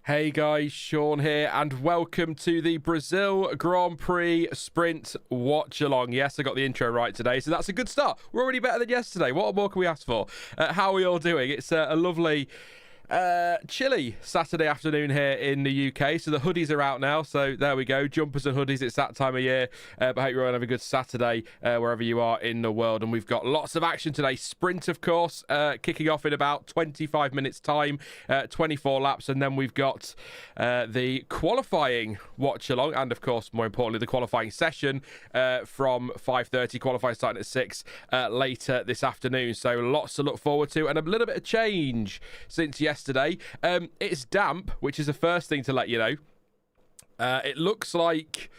Hey guys, Sean here, and welcome to the Brazil Grand Prix Sprint Watchalong. Yes, I got the intro right today, so that's a good start. We're already better than yesterday. What more can we ask for? How are we all doing? It's a lovely, chilly Saturday afternoon here in the UK, so the hoodies are out now, so there we go, jumpers and hoodies. It's that time of year, but I hope you're all having a good Saturday wherever you are in the world. And we've got lots of action today. Sprint, of course, kicking off in about 25 minutes time, 24 laps, and then we've got the qualifying watch along, and of course, more importantly, the qualifying session from 5:30, qualifying starting at 6 later this afternoon. So lots to look forward to, and a little bit of change since yesterday. It's damp, which is the first thing to let you know. It looks like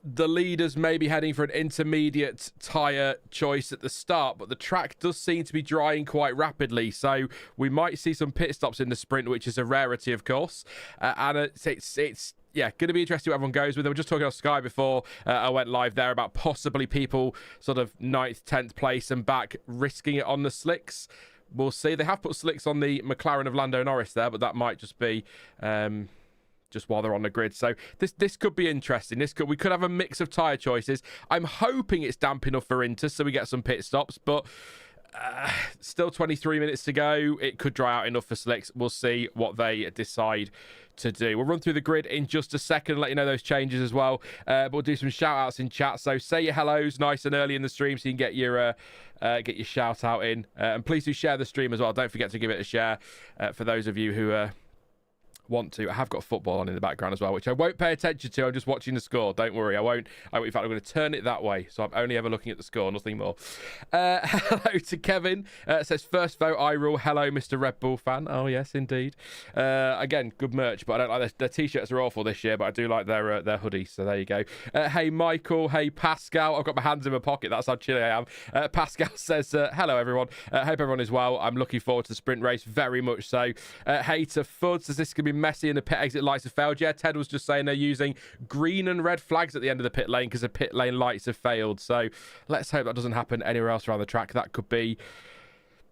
the leaders may be heading for an intermediate tyre choice at the start, but the track does seem to be drying quite rapidly, so we might see some pit stops in the sprint, which is a rarity, of course. And it's yeah, going to be interesting what everyone goes with. We were just talking on Sky before I went live there about possibly people sort of 9th, 10th place and back risking it on the slicks. We'll see. They have put slicks on the McLaren of Lando Norris there, but that might just be just while they're on the grid. So this could be interesting. We could have a mix of tyre choices. I'm hoping it's damp enough for Inter, so we get some pit stops, but still 23 minutes to go. It could dry out enough for slicks. We'll see what they decide to do. We'll run through the grid in just a second and let you know those changes as well. But we'll do some shout outs in chat. So say your hellos nice and early in the stream so you can get your shout out in. And please do share the stream as well. Don't forget to give it a share for those of you who want to. I have got football on in the background as well, which I won't pay attention to. I'm just watching the score. Don't worry, I won't. In fact, I'm going to turn it that way, so I'm only ever looking at the score, nothing more. Hello to Kevin. Says first vote I rule. Hello, Mr. Red Bull fan. Oh yes, indeed. Again, good merch, but I don't like their t-shirts are awful this year, but I do like their hoodies. So there you go. Hey Michael. Hey Pascal. I've got my hands in my pocket. That's how chilly I am. Pascal says hello everyone. Hope everyone is well. I'm looking forward to the sprint race very much so. Hey to Fud says this could be messy and the pit exit lights have failed. Yeah, Ted was just saying they're using green and red flags at the end of the pit lane because the pit lane lights have failed. So let's hope that doesn't happen anywhere else around the track. That could be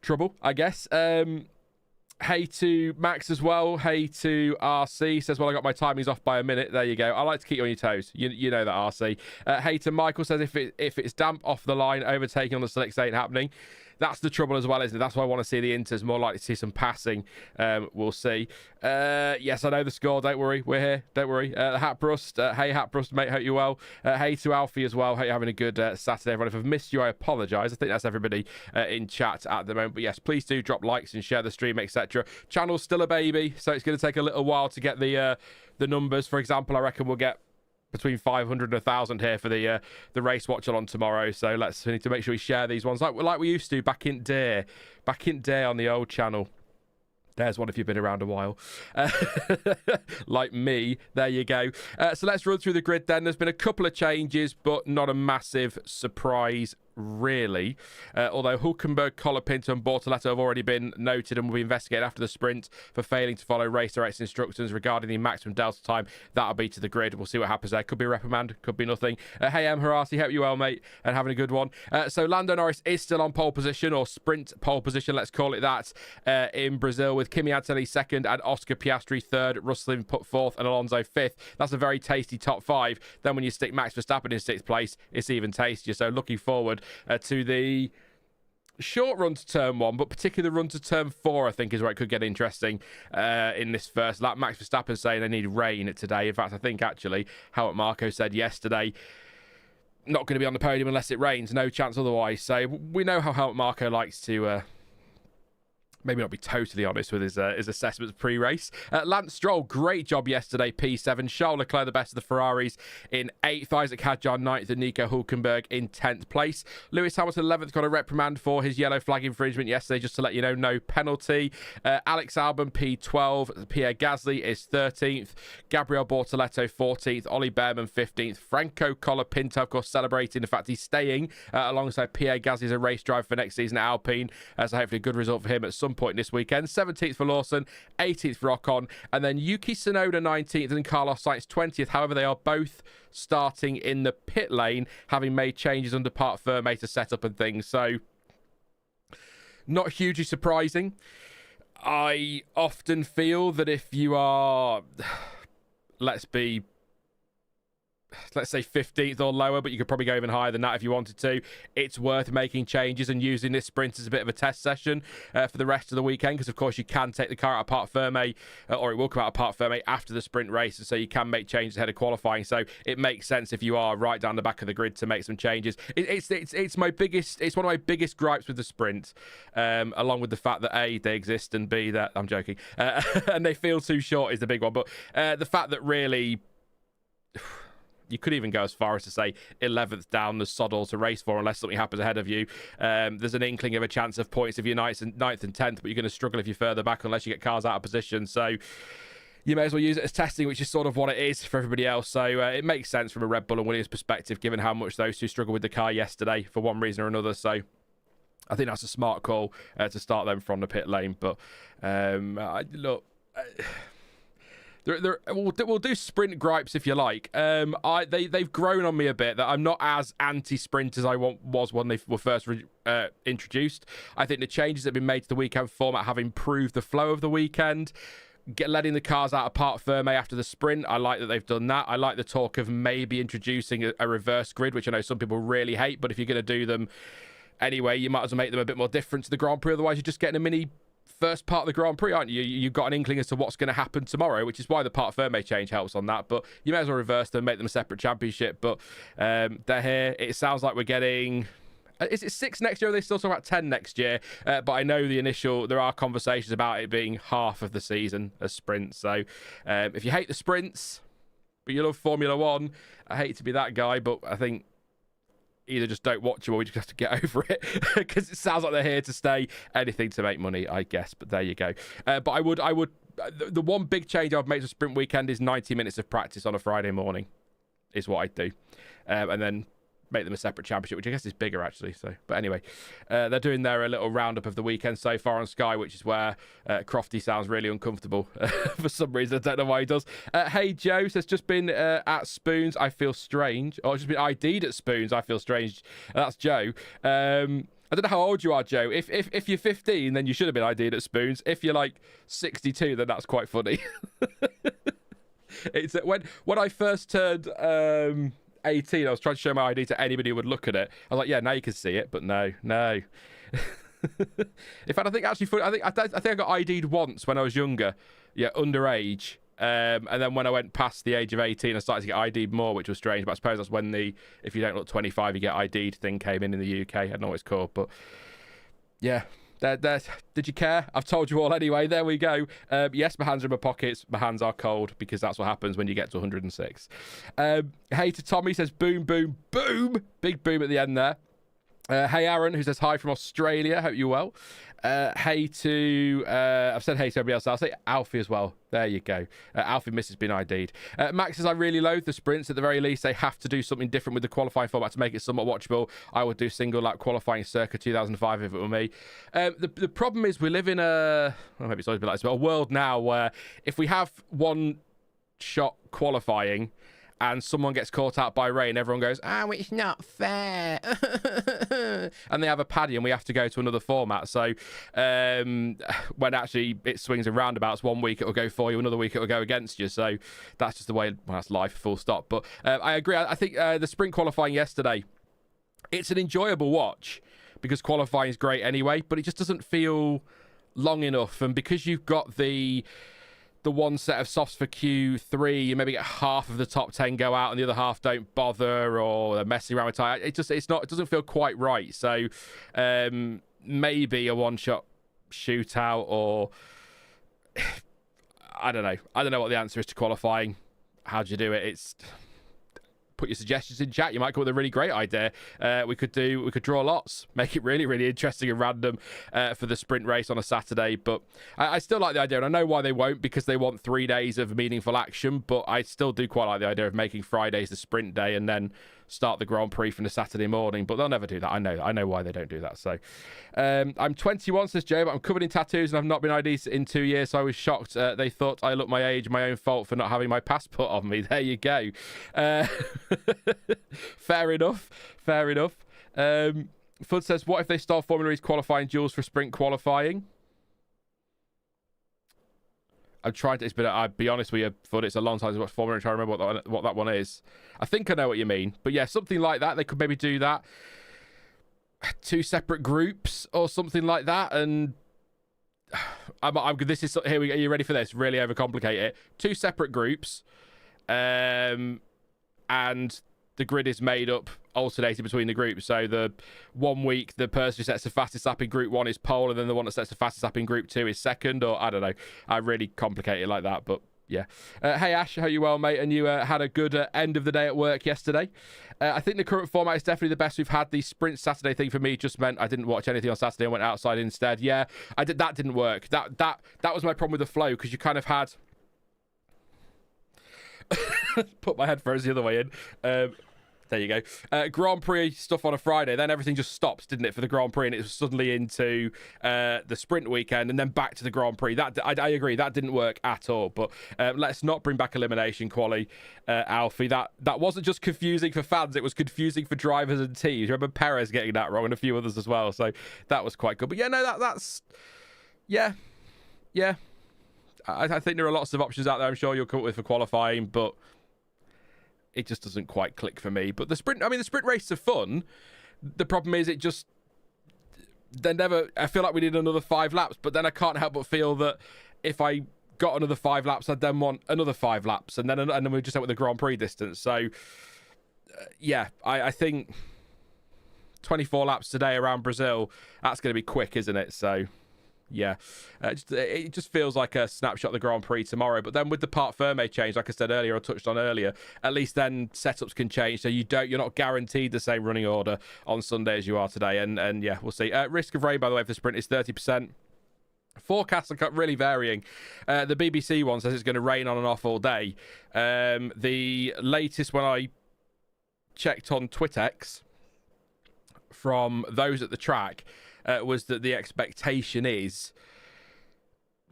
trouble, I guess. Hey to Max as well. Hey to RC. Says, well, I got my timings off by a minute. There you go. I like to keep you on your toes. You know that, RC. Hey to Michael. Says, if it's damp off the line, overtaking on the slicks ain't happening. That's the trouble as well, isn't it? That's why I want to see the Inters. More likely to see some passing. We'll see. Yes, I know the score. Don't worry. We're here. Don't worry. Hatbrust. Hey, Hatbrust, mate. Hope you're well. Hey to Alfie as well. Hope you're having a good Saturday, everyone. If I've missed you, I apologise. I think that's everybody in chat at the moment. But yes, please do drop likes and share the stream, etc. Channel's still a baby, so it's going to take a little while to get the numbers. For example, I reckon we'll get between 500 and 1,000 here for the race watch on tomorrow. So we need to make sure we share these ones like we used to back in day on the old channel. There's one if you've been around a while. Like me. There you go. So let's run through the grid then. There's been a couple of changes, but not a massive surprise, really. Although Hulkenberg, Colapinto and Bortoleto have already been noted and will be investigated after the sprint for failing to follow race direction instructions regarding the maximum delta time. That'll be to the grid. We'll see what happens there. Could be a reprimand, could be nothing. Hey, Harasi, hope you well, mate, and having a good one. So Lando Norris is still on pole position, or sprint pole position, let's call it that, in Brazil, with Kimi Antonelli second and Oscar Piastri third, Russell put fourth and Alonso fifth. That's a very tasty top five. Then when you stick Max Verstappen in sixth place, it's even tastier. So looking forward to the short run to turn one, but particularly the run to turn four, I think, is where it could get interesting in this first lap. Max Verstappen saying they need rain today. In fact, I think actually Helmut Marko said yesterday, not going to be on the podium unless it rains. No chance otherwise. So we know how Helmut Marko likes to maybe not be totally honest with his assessments pre-race. Lance Stroll, great job yesterday, P7. Charles Leclerc, the best of the Ferraris, in 8th. Isack Hadjar, 9th. And Nico Hulkenberg in 10th place. Lewis Hamilton, 11th, got a reprimand for his yellow flag infringement yesterday, just to let you know, no penalty. Alex Albon, P12. Pierre Gasly is 13th. Gabriel Bortoleto, 14th. Ollie Bearman, 15th. Franco Colapinto, of course, celebrating the fact he's staying alongside Pierre Gasly as a race driver for next season at Alpine. So hopefully a good result for him at some point this weekend. 17th for Lawson, 18th for Ocon, and then Yuki Tsunoda 19th and Carlos Sainz 20th. However, they are both starting in the pit lane, having made changes under part Ferme to set up and things. So not hugely surprising. I often feel that if you are, let's say 15th or lower, but you could probably go even higher than that if you wanted to, it's worth making changes and using this sprint as a bit of a test session for the rest of the weekend, because of course you can take the car out of Parc Fermé, or it will come out of Parc Fermé after the sprint race, and so you can make changes ahead of qualifying. So it makes sense if you are right down the back of the grid to make some changes. It's one of my biggest gripes with the sprint, along with the fact that A, they exist, and B, that I'm joking, and they feel too short is the big one. But the fact that really, you could even go as far as to say 11th down the sod all to race for unless something happens ahead of you. There's an inkling of a chance of points if you're 9th and 10th, but you're going to struggle if you're further back unless you get cars out of position. So you may as well use it as testing, which is sort of what it is for everybody else. So it makes sense from a Red Bull and Williams perspective, given how much those two struggled with the car yesterday for one reason or another. So I think that's a smart call to start them from the pit lane. But look... We'll do sprint gripes if you like. They've grown on me a bit, that I'm not as anti-sprint as I was when they were first introduced. I think the changes that have been made to the weekend format have improved the flow of the weekend. Letting the cars out of Parc Fermé after the sprint, I like that they've done that. I like the talk of maybe introducing a reverse grid, which I know some people really hate, but if you're going to do them anyway, you might as well make them a bit more different to the Grand Prix. Otherwise, you're just getting a mini first part of the Grand Prix, aren't you? You've got an inkling as to what's going to happen tomorrow, which is why the Parc Fermé change helps on that. But you may as well reverse them, make them a separate championship. But they're here. It sounds like we're getting... Is it 6 next year, or are they still talking about 10 next year? But I know there are conversations about it being half of the season as sprints. So if you hate the sprints, but you love Formula One, I hate to be that guy, but I think either just don't watch them or we just have to get over it, because it sounds like they're here to stay. Anything to make money, I guess. But there you go. But I would the one big change I would make to sprint weekend is 90 minutes of practice on a Friday morning is what I'd do. And then make them a separate championship, which I guess is bigger actually. So, but anyway, they're doing their little roundup of the weekend so far on Sky, which is where Crofty sounds really uncomfortable for some reason. I don't know why he does. Hey Joe says, just been at Spoons, I feel strange. Or just been ID'd at Spoons, I feel strange. That's Joe. I don't know how old you are, Joe. If you're 15, then you should have been ID'd at Spoons. If you're like 62, then that's quite funny. It's when I first turned 18, I was trying to show my ID to anybody who would look at it. I was like, yeah, now you can see it, but no. In fact, I think actually, I think I got ID'd once when I was younger, underage. And then when I went past the age of 18, I started to get ID'd more, which was strange. But I suppose that's when if you don't look 25, you get ID'd thing came in the UK. I don't know what it's called, but yeah. Did you care? I've told you all anyway. There we go. Yes, my hands are in my pockets. My hands are cold because that's what happens when you get to 106. Hey to Tommy, says boom, boom, boom. Big boom at the end there. Hey Aaron, who says hi from Australia. Hope you're well. Hey to... I've said hey to everybody else. I'll say Alfie as well. There you go. Alfie misses being ID'd. Max says, I really loathe the sprints. At the very least, they have to do something different with the qualifying format to make it somewhat watchable. I would do single lap qualifying circa 2005 if it were me. The problem is we live in maybe it's always been like this, but a world now where if we have one shot qualifying and someone gets caught out by rain, everyone goes, it's not fair. And they have a paddy and we have to go to another format. So when actually it swings in roundabouts, one week it will go for you, another week it will go against you. So that's just the way, that's life, full stop. But I agree. I think the sprint qualifying yesterday, it's an enjoyable watch because qualifying is great anyway, but it just doesn't feel long enough. And because you've got the one set of softs for Q3, you maybe get half of the top 10 go out and the other half don't bother, or they're messing around with tire. It doesn't feel quite right. So maybe a one-shot shootout, or I don't know what the answer is to qualifying. How do you do it? Put your suggestions in chat. You might come up with a really great idea. We could draw lots, make it really, really interesting and random for the sprint race on a Saturday. But I still like the idea, and I know why they won't, because they want 3 days of meaningful action. But I still do quite like the idea of making Fridays the sprint day and then start the Grand Prix from the Saturday morning. But they'll never do that. I know why they don't do that. So I'm 21, says Joe, but I'm covered in tattoos and I've not been ID'd in 2 years. So I was shocked. They thought I looked my age, my own fault for not having my passport on me. There you go. Fair enough. Fudd says, what if they start Formula E's qualifying duels for sprint qualifying? I'm trying to. It's been. I'll be honest with you, Fud. It's a long time to watch Formula. I'm trying to remember what that one is. I think I know what you mean, but yeah, something like that. They could maybe do that. 2 separate groups or something like that, and this is here. Are you ready for this? Really overcomplicate it. 2 separate groups, and the grid is made up, alternating between the groups. So the 1 week, the person who sets the fastest lap in Group 1 is pole, and then the one that sets the fastest lap in Group 2 is second, or I don't know. I really complicate it like that, but yeah. Hey, Ash, hope you well, mate, and you had a good end of the day at work yesterday. I think the current format is definitely the best we've had. The Sprint Saturday thing for me just meant I didn't watch anything on Saturday and went outside instead. Yeah, I did. That didn't work. That was my problem with the flow, because you kind of had... Put my headphones the other way in. There you go. Grand Prix stuff on a Friday, then everything just stops, didn't it, for the Grand Prix, and it was suddenly into the sprint weekend and then back to the Grand Prix. That I agree, that didn't work at all. But let's not bring back elimination quali, Alfie. That wasn't just confusing for fans, it was confusing for drivers and teams. Remember Perez getting that wrong and a few others as well, so that was quite good. But yeah, no, that's... Yeah. I think there are lots of options out there I'm sure you'll come up with for qualifying, but it just doesn't quite click for me. But the sprint races are fun. The problem is I feel like we need another 5 laps, but then I can't help but feel that if I got another 5 laps, I'd then want another 5 laps, and then we just out with the Grand Prix distance. So yeah, I think 24 laps today around Brazil, that's going to be quick, isn't it? So yeah, it just feels like a snapshot of the Grand Prix tomorrow. But then with the part firme change, like I said earlier, I touched on earlier, at least then setups can change, so you're not guaranteed the same running order on Sunday as you are today. And yeah, we'll see. Risk of rain, by the way, for the sprint is 30%. Forecasts are really varying. The BBC one says it's going to rain on and off all day. The latest, when I checked on Twittex from those at the track, was that the expectation is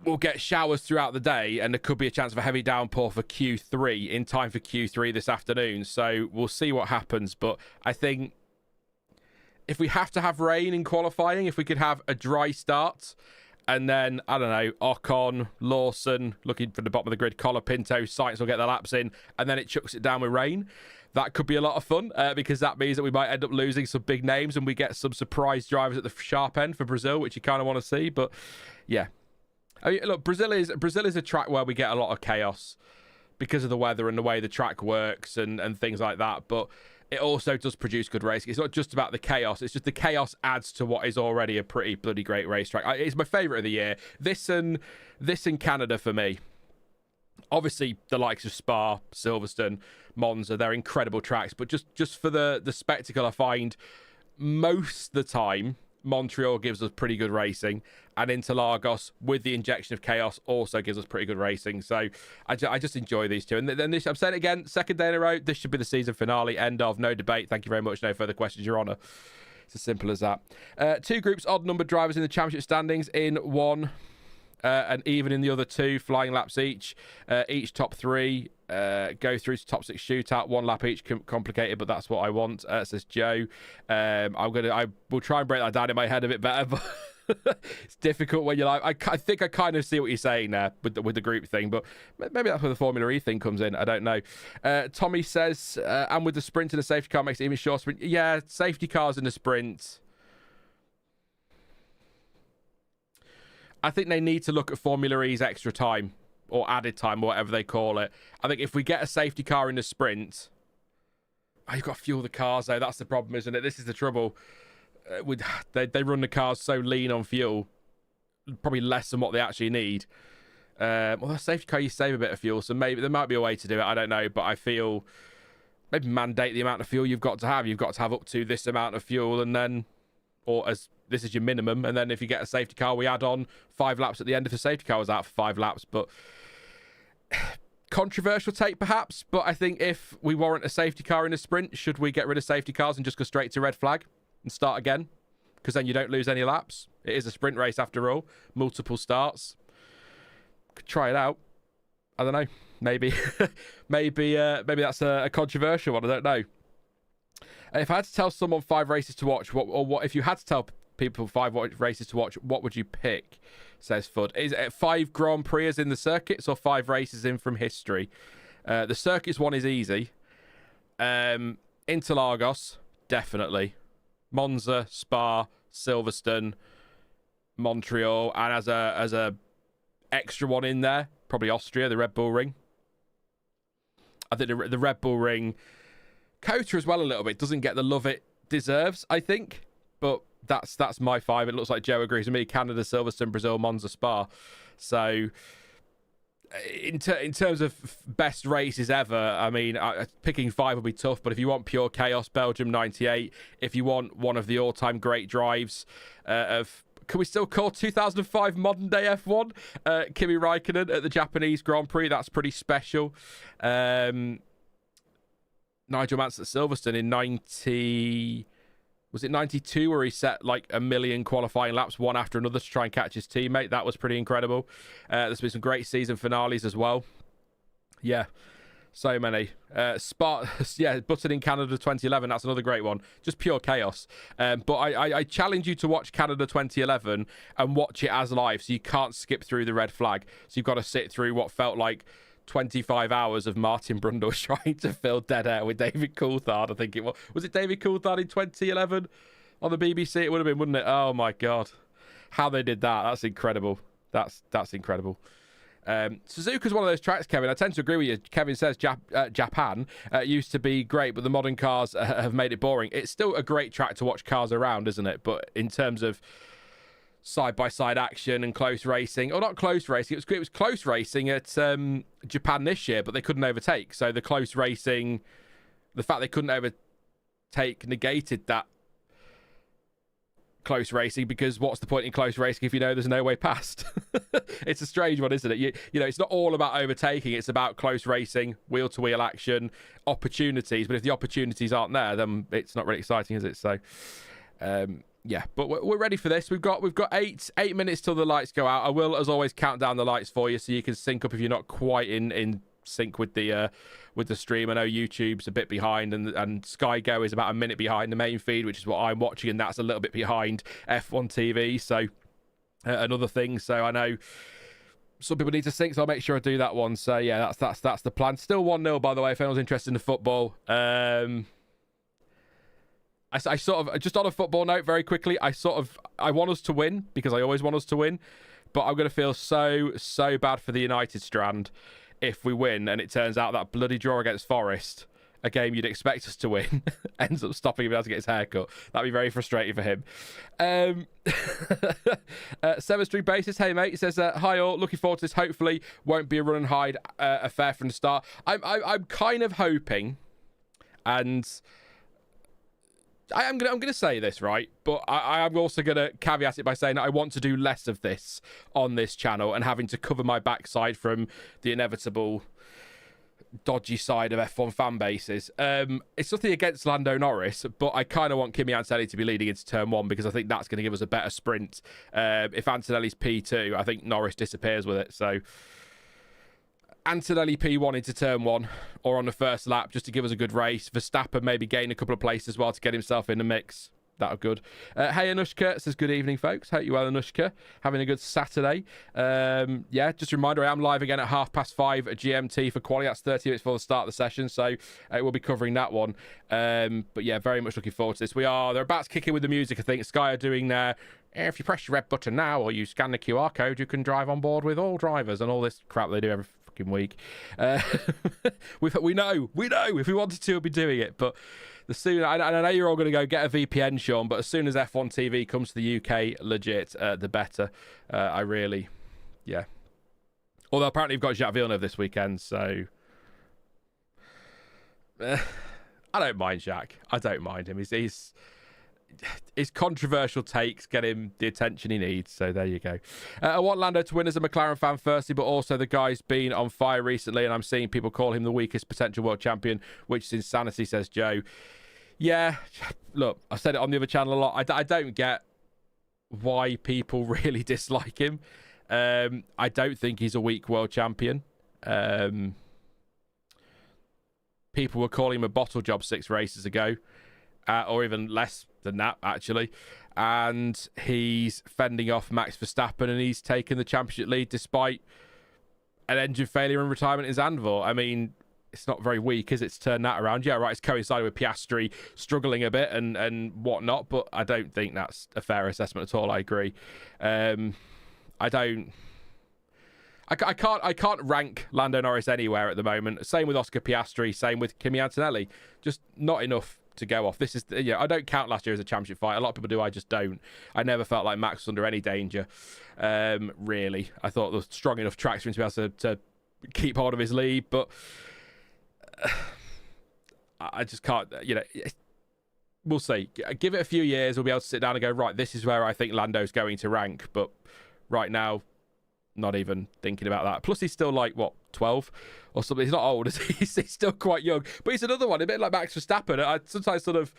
we'll get showers throughout the day, and there could be a chance of a heavy downpour for Q3 in time for Q3 this afternoon. So we'll see what happens. But I think if we have to have rain in qualifying, if we could have a dry start, and then, I don't know, Ocon, Lawson, looking for the bottom of the grid, Colapinto, Sainz will get their laps in, and then it chucks it down with rain. That could be a lot of fun, because that means that we might end up losing some big names, and we get some surprise drivers at the sharp end for Brazil, which you kind of want to see. But yeah, I mean, look, Brazil is a track where we get a lot of chaos because of the weather and the way the track works and things like that. But it also does produce good racing. It's not just about the chaos. It's just the chaos adds to what is already a pretty bloody great racetrack. It's my favourite of the year. This and Canada for me. Obviously, the likes of Spa, Silverstone, Monza, they're incredible tracks. But just for the spectacle, I find most of the time Montreal gives us pretty good racing, and Interlagos, with the injection of chaos, also gives us pretty good racing. So I just enjoy these two. And then this, I'm saying it again, second day in a row, this should be the season finale. End of, no debate. Thank you very much. No further questions, Your Honour. It's as simple as that. 2 groups, odd numbered drivers in the championship standings in one. And even in the other 2, flying laps each. Each top 3 go through to top 6 shootout, 1 lap each. Complicated, but that's what I want, says Joe. I will try and break that down in my head a bit better, but it's difficult when you're like, I think I kind of see what you're saying there with the group thing, but maybe that's where the Formula E thing comes in. I don't know. Tommy says, and with the sprint and the safety car makes it even shorter sprint. Yeah, safety cars in the sprint. I think they need to look at Formula E's extra time or added time, or whatever they call it. I think if we get a safety car in the sprint, you've got to fuel the cars, though. That's the problem, isn't it? This is the trouble. They run the cars so lean on fuel, probably less than what they actually need. Well, the safety car, you save a bit of fuel, so maybe there might be a way to do it. I don't know, but I feel maybe mandate the amount of fuel you've got to have. You've got to have up to this amount of fuel, and then, or as this is your minimum, and then if you get a safety car, we add on 5 laps at the end if the safety car was out for 5 laps. But controversial take perhaps, but I think if we warrant a safety car in a sprint, should we get rid of safety cars and just go straight to red flag and start again? Because then you don't lose any laps. It is a sprint race after all, multiple starts. Could try it out. I don't know. Maybe maybe that's a controversial one. I don't know. If I had to tell someone 5 races to watch, what if you had to tell people 5 races to watch. What would you pick? Says Fudd. Is it 5 Grand Prix in the circuits or 5 races in from history? The circuits one is easy. Interlagos, definitely. Monza, Spa, Silverstone, Montreal, and as a extra one in there, probably Austria, the Red Bull Ring. I think the Red Bull Ring, Kota as well a little bit, doesn't get the love it deserves, I think, but that's my 5. It looks like Joe agrees with me. Canada, Silverstone, Brazil, Monza, Spa. So in terms of best races ever, I mean, picking 5 will be tough, but if you want pure chaos, Belgium 98. If you want one of the all-time great drives can we still call 2005 modern day F1? Kimi Räikkönen at the Japanese Grand Prix, that's pretty special. Nigel Mansell at Silverstone in 92 where he set like 1 million qualifying laps one after another to try and catch his teammate. That was pretty incredible. There's been some great season finales as well. Yeah, so many. Button in Canada 2011, that's another great one. Just pure chaos. But I challenge you to watch Canada 2011 and watch it as live, so you can't skip through the red flag. So you've got to sit through what felt like 25 hours of Martin Brundle trying to fill dead air with David Coulthard. I think it was. Was it David Coulthard in 2011 on the BBC? It would have been, wouldn't it? Oh my God, how they did that! That's incredible. That's incredible. Suzuka's one of those tracks, Kevin. I tend to agree with you. Kevin says Japan used to be great, but the modern cars have made it boring. It's still a great track to watch cars around, isn't it? But in terms of side-by-side action and close racing, or not close racing, it was close racing at Japan this year, but they couldn't overtake. So the close racing, the fact they couldn't overtake negated that close racing, because what's the point in close racing if you know there's no way past? It's a strange one, isn't it? You know, it's not all about overtaking, it's about close racing, wheel-to-wheel action, opportunities, but if the opportunities aren't there, then it's not really exciting, is it? So yeah, but we're ready for this. We've got 8 minutes till the lights go out. I will, as always, count down the lights for you so you can sync up if you're not quite in sync with the stream. I know YouTube's a bit behind, and Sky Go is about a minute behind the main feed, which is what I'm watching, and that's a little bit behind F1 TV. So another thing. So I know some people need to sync, so I'll make sure I do that one. So yeah, that's the plan. Still 1-0, by the way, if anyone's interested in the football. I sort of, just on a football note very quickly, I want us to win, because I always want us to win, but I'm going to feel so bad for the United strand if we win and it turns out that bloody draw against Forest, a game you'd expect us to win, ends up stopping him able to get his hair cut. That'd be very frustrating for him. 7th Street Basis, hey mate, he says, hi all, looking forward to this. Hopefully won't be a run and hide affair from the start. I'm kind of hoping, and I'm gonna say this, right? But I'm also gonna caveat it by saying that I want to do less of this on this channel and having to cover my backside from the inevitable dodgy side of F1 fan bases. It's nothing against Lando Norris, but I kind of want Kimi Antonelli to be leading into turn 1, because I think that's going to give us a better sprint. If Antonelli's P2, I think Norris disappears with it. So Antonelli P1 into turn 1 or on the first lap, just to give us a good race. Verstappen maybe gain a couple of places as well to get himself in the mix. That'll good. Hey Anushka says, good evening folks, hope you well, Anushka, having a good Saturday. Yeah, just a reminder, I am live again at 5:30 at GMT for quali. That's 30 minutes before the start of the session, so we'll be covering that one. But yeah, very much looking forward to this. They're about to kick in with the music. I think Sky are doing their, if you press the red button now or you scan the QR code, you can drive on board with all drivers and all this crap they do every fucking week. We know if we wanted to, we'd be doing it, but the sooner, and I know you're all going to go get a VPN, Sean, but as soon as F1 TV comes to the UK legit, the better. I really, yeah. Although apparently you've got Jacques Villeneuve this weekend, so I don't mind Jacques. I don't mind him. His controversial takes get him the attention he needs, so there you go. I want Lando to win as a McLaren fan firstly, but also the guy's been on fire recently, and I'm seeing people call him the weakest potential world champion, which is insanity, says Joe. Yeah, look, I've said it on the other channel a lot. I don't get why people really dislike him. I don't think he's a weak world champion. People were calling him a bottle job 6 races ago, or even less than that, actually. and he's fending off Max Verstappen, and he's taken the championship lead despite an engine failure and retirement in Zandvoort. I mean, it's not very weak, is it, to turn that around? Yeah, right, it's coincided with Piastri struggling a bit and whatnot, but I don't think that's a fair assessment at all. I agree. I can't rank Lando Norris anywhere at the moment. Same with Oscar Piastri, same with Kimi Antonelli. Just not enough to go off. This is, I don't count last year as a championship fight. A lot of people do. I just don't. I never felt like Max was under any danger. Really, I thought there was strong enough tracks for him to be able to keep hold of his lead, but I just can't. We'll see. Give it a few years. We'll be able to sit down and go, right, this is where I think Lando's going to rank. But right now, not even thinking about that. Plus, he's still like, what, 12 or something? He's not old, is he? He's still quite young. But he's another one, a bit like Max Verstappen. I sometimes sort of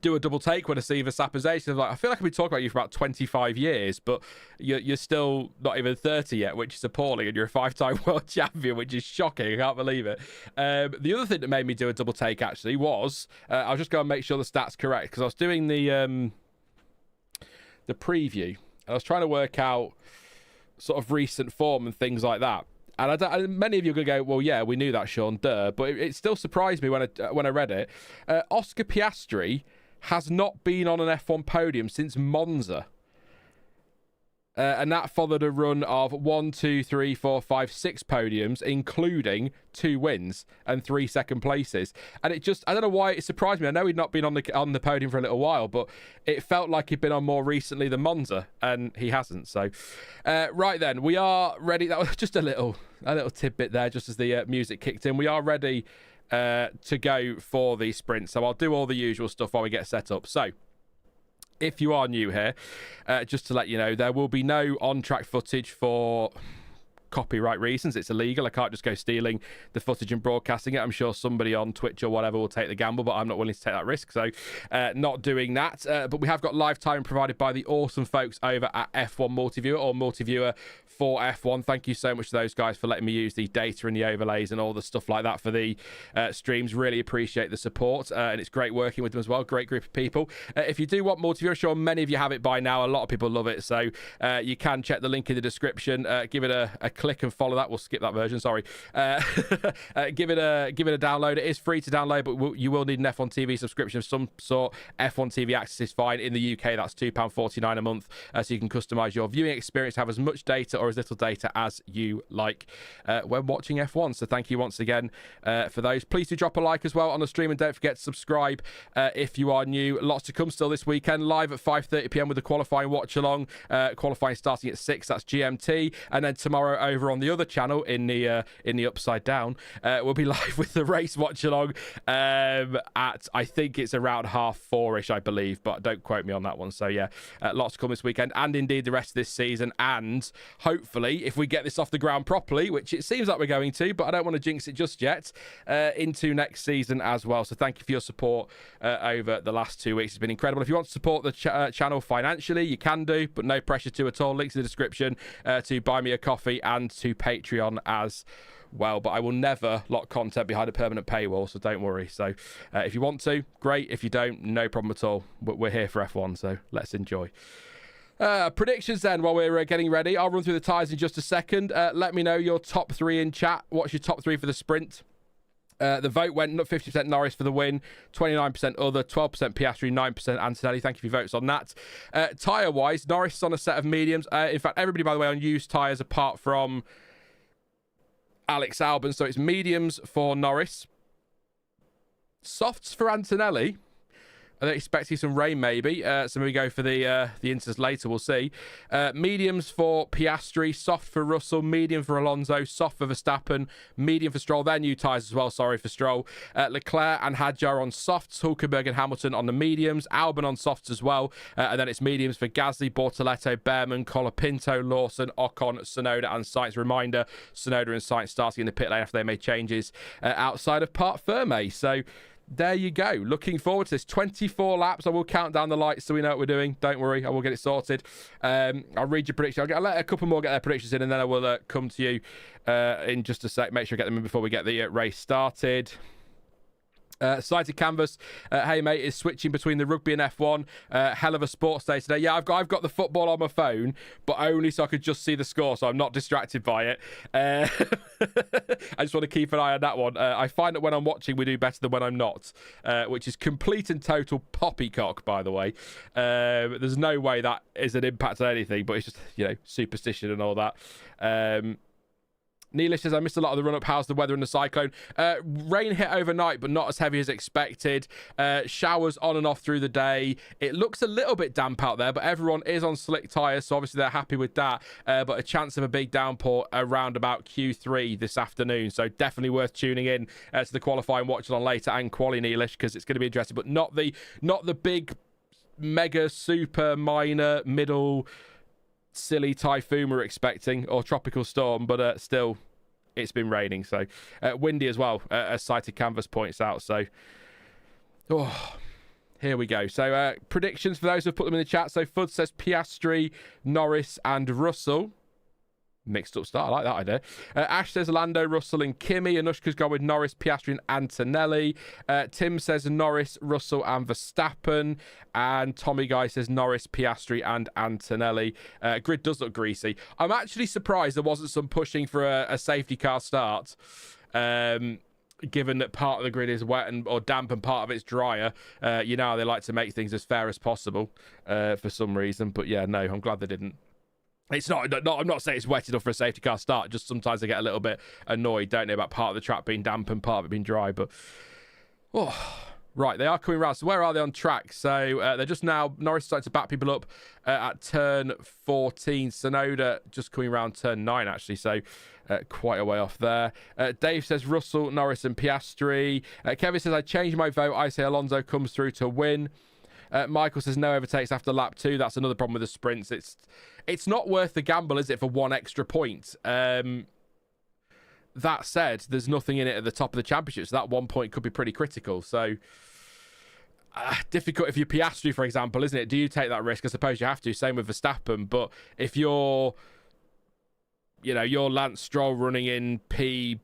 do a double take when I see Verstappen's age. I feel like I've been talking about you for about 25 years, but you're still not even 30 yet, which is appalling. And you're a 5-time world champion, which is shocking. I can't believe it. The other thing that made me do a double take, actually, was I'll just go and make sure the stats correct, because I was doing the preview, and I was trying to work out sort of recent form and things like that. And many of you are going to go, well, yeah, we knew that, Sean, duh. But it still surprised me when I read it. Oscar Piastri has not been on an F1 podium since Monza. And that followed a run of 6 podiums, including 2 wins and 3 second places. And it just, I don't know why it surprised me. I know he'd not been on the podium for a little while, but it felt like he'd been on more recently than Monza, and he hasn't. So, right then, we are ready. That was just a little tidbit there, just as the music kicked in. We are ready to go for the sprint. So I'll do all the usual stuff while we get set up. So, if you are new here, just to let you know, there will be no on-track footage for copyright reasons. It's illegal. I can't just go stealing the footage and broadcasting it. I'm sure somebody on Twitch or whatever will take the gamble, but I'm not willing to take that risk, so not doing that. But we have got live time provided by the awesome folks over at F1 Multiviewer, or Multiviewer for F1. Thank you so much to those guys for letting me use the data and the overlays and all the stuff like that for the streams. Really appreciate the support, and it's great working with them as well. Great group of people. If you do want Multiviewer, I'm sure many of you have it by now. A lot of people love it, so you can check the link in the description. Give it a click and follow that. We'll skip that version, sorry. Give it a download. It is free to download, but you will need an F1 TV subscription of some sort. F1 TV access is fine. In the UK, that's £2.49 a month, so you can customize your viewing experience, have as much data or as little data as you like when watching F1. So thank you once again for those. Please do drop a like as well on the stream, and don't forget to subscribe if you are new. Lots to come still this weekend, live at 5:30 p.m. with the qualifying watch along. Qualifying starting at 6, that's GMT, and then tomorrow over on the other channel in the upside down, we'll be live with the race watch along at, I think it's around 4:30ish, I believe, but don't quote me on that one. So yeah, lots to come this weekend, and indeed the rest of this season, and hopefully, if we get this off the ground properly, which it seems like we're going to, but I don't want to jinx it just yet, into next season as well. So thank you for your support over the last 2 weeks. It's been incredible. If you want to support the channel financially, you can do, but no pressure to at all. Links in the description to buy me a coffee and to Patreon as well. But I will never lock content behind a permanent paywall, so don't worry. So if you want to, great. If you don't, no problem at all. But we're here for F1, so let's enjoy. Predictions then, while we're getting ready. I'll run through the tyres in just a second. Let me know your top 3 in chat. What's your top 3 for the sprint? The vote went 50% Norris for the win, 29% other, 12% Piastri, 9% Antonelli. Thank you for your votes on that. Tyre-wise, Norris is on a set of mediums. In fact, everybody, by the way, on used tyres apart from Alex Albon. So it's mediums for Norris. Softs for Antonelli. I don't expect to see some rain, maybe. So maybe go for the inters later. We'll see. Mediums for Piastri, soft for Russell, medium for Alonso, soft for Verstappen, medium for Stroll. They're new tyres as well. Sorry for Stroll. Leclerc and Hadjar on softs. Hulkenberg and Hamilton on the mediums. Albon on softs as well. And then it's mediums for Gasly, Bortoletto, Bearman, Colapinto, Lawson, Ocon, Tsunoda, and Sainz. Reminder: Tsunoda and Sainz starting in the pit lane after they made changes outside of Parc Fermé. So there you go. Looking forward to this. 24 laps. I will count down the lights so we know what we're doing. Don't worry. I will get it sorted. I'll read your prediction. I'll let a couple more get their predictions in, and then I will come to you in just a sec. Make sure I get them in before we get the race started. Sighted Canvas, hey mate, is switching between the rugby and F1. Hell of a sports day today. Yeah, I've got the football on my phone, but only so I could just see the score, so I'm not distracted by it. I just want to keep an eye on that one. I find that when I'm watching, we do better than when I'm not, which is complete and total poppycock, by the way. There's no way that is an impact on anything, but it's just, superstition and all that. Neelish says, I missed a lot of the run-up. How's the weather and the cyclone? Rain hit overnight, but not as heavy as expected. Showers on and off through the day. It looks a little bit damp out there, but everyone is on slick tyres, so obviously they're happy with that. But a chance of a big downpour around about Q3 this afternoon, so definitely worth tuning in to the qualifying watch on later and quali, Neelish, because it's going to be interesting, but not the big, mega, super, minor, middle, silly typhoon we're expecting, or tropical storm, but still it's been raining, so windy as well, as Sighted Canvas points out. So here we go. So predictions for those who've put them in the chat. So Fud says Piastri, Norris and Russell. Mixed up start. I like that idea. Ash says Lando, Russell and Kimi. Anushka's gone with Norris, Piastri and Antonelli. Tim says Norris, Russell and Verstappen. And Tommy Guy says Norris, Piastri and Antonelli. Grid does look greasy. I'm actually surprised there wasn't some pushing for a safety car start. Given that part of the grid is wet or damp and part of it's drier. They like to make things as fair as possible for some reason. But yeah, no, I'm glad they didn't. It's not. I'm not saying it's wet enough for a safety car start. Just sometimes I get a little bit annoyed, don't they, about part of the track being damp and part of it being dry. But right, they are coming around. So where are they on track? So they're just now. Norris starting to back people up at turn 14. Tsunoda just coming around turn 9 actually. So quite a way off there. Dave says Russell, Norris, and Piastri. Kevin says I changed my vote. I say Alonso comes through to win. Michael says no overtakes after lap 2. That's another problem with the sprints. It's not worth the gamble, is it, for one extra point? That said, there's nothing in it at the top of the championship, so that 1 point could be pretty critical. So difficult if you're Piastri, for example, isn't it? Do you take that risk? I suppose you have to. Same with Verstappen. But if you're Lance Stroll running in P7,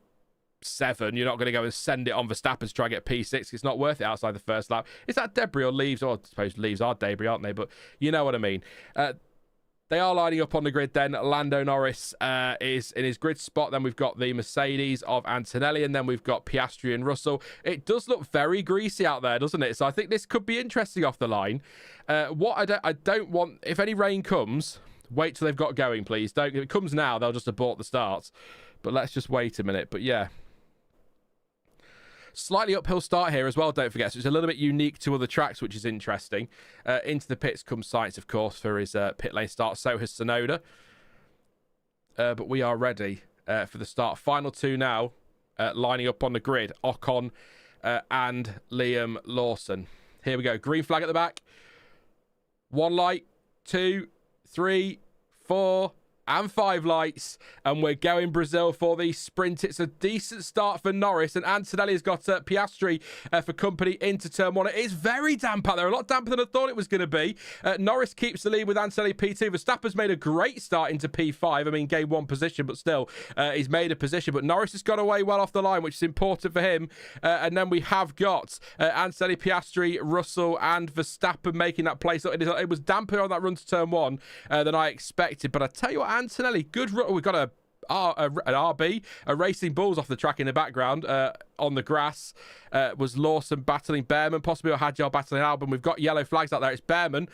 you're not going to go and send it on Verstappen to try and get P6. It's not worth it outside the first lap. Is that debris or leaves? Or I suppose leaves are debris, aren't they? But you know what I mean. They are lining up on the grid then. Lando Norris is in his grid spot. Then we've got the Mercedes of Antonelli, and then we've got Piastri and Russell. It does look very greasy out there, doesn't it? So I think this could be interesting off the line. What I don't want, if any rain comes, wait till they've got going, please. If it comes now, they'll just abort the starts. But let's just wait a minute. But yeah. Slightly uphill start here as well, don't forget. So it's a little bit unique to other tracks, which is interesting. Into the pits comes Sainz, of course, for his pit lane start. So has Tsunoda. But we are ready for the start. Final two now, lining up on the grid. Ocon and Liam Lawson. Here we go. Green flag at the back. 1 light, 2, 3, 4... and 5 lights, and we're going Brazil for the sprint. It's a decent start for Norris, and Antonelli's got Piastri for company into turn 1. It is very damp out there, a lot damper than I thought it was going to be. Norris keeps the lead with Antonelli P2. Verstappen's made a great start into P5. I mean, gained 1 position, but still, he's made a position. But Norris has got away well off the line, which is important for him. And then we have got Antonelli, Piastri, Russell, and Verstappen making that place. It was damper on that run to turn 1 than I expected, but I tell you what, Antonelli, good run. We've got an RB, a Racing Bulls off the track in the background. On the grass was Lawson battling Bearman, possibly, or Hadjar battling Albon. We've got yellow flags out there. It's Bearman.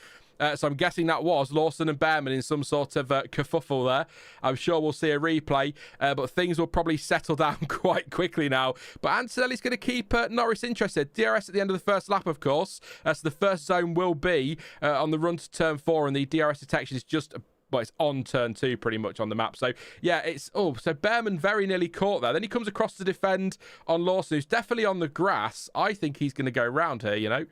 So I'm guessing that was Lawson and Bearman in some sort of kerfuffle there. I'm sure we'll see a replay, but things will probably settle down quite quickly now. But Antonelli's going to keep Norris interested. DRS at the end of the first lap, of course. So the first zone will be on the run to turn 4, and the DRS detection is just... well, it's on turn 2 pretty much on the map. So, yeah, so Bearman very nearly caught there. Then he comes across to defend on Lawson, who's definitely on the grass. I think he's going to go round here,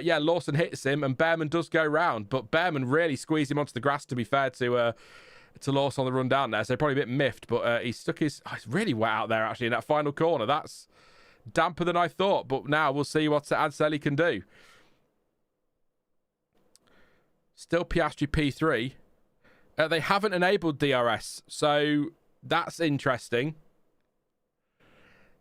yeah, Lawson hits him, and Bearman does go round. But Bearman really squeezed him onto the grass, to be fair to Lawson on the run down there. So probably a bit miffed, but he stuck his... it's really wet out there, actually, in that final corner. That's damper than I thought. But now we'll see what Antonelli can do. Still Piastri P3. They haven't enabled DRS, so that's interesting.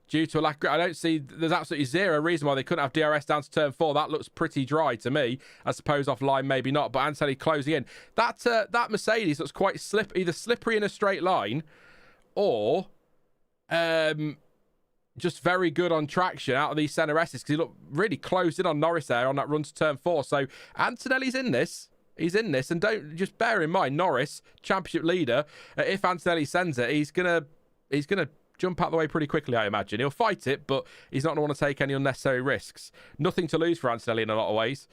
due to a lack of... I don't see... There's absolutely zero reason why they couldn't have DRS down to turn 4. That looks pretty dry to me. I suppose offline, maybe not. But Antonelli closing in. That Mercedes looks quite either slippery in a straight line or just very good on traction out of these centre S's, because he looked really closed in on Norris there on that run to turn 4. So Antonelli's in this. He's in this. And don't just bear in mind, Norris, championship leader, if Antonelli sends it, he's gonna jump out the way pretty quickly, I imagine. He'll fight it, but he's not going to want to take any unnecessary risks. Nothing to lose for Antonelli in a lot of ways.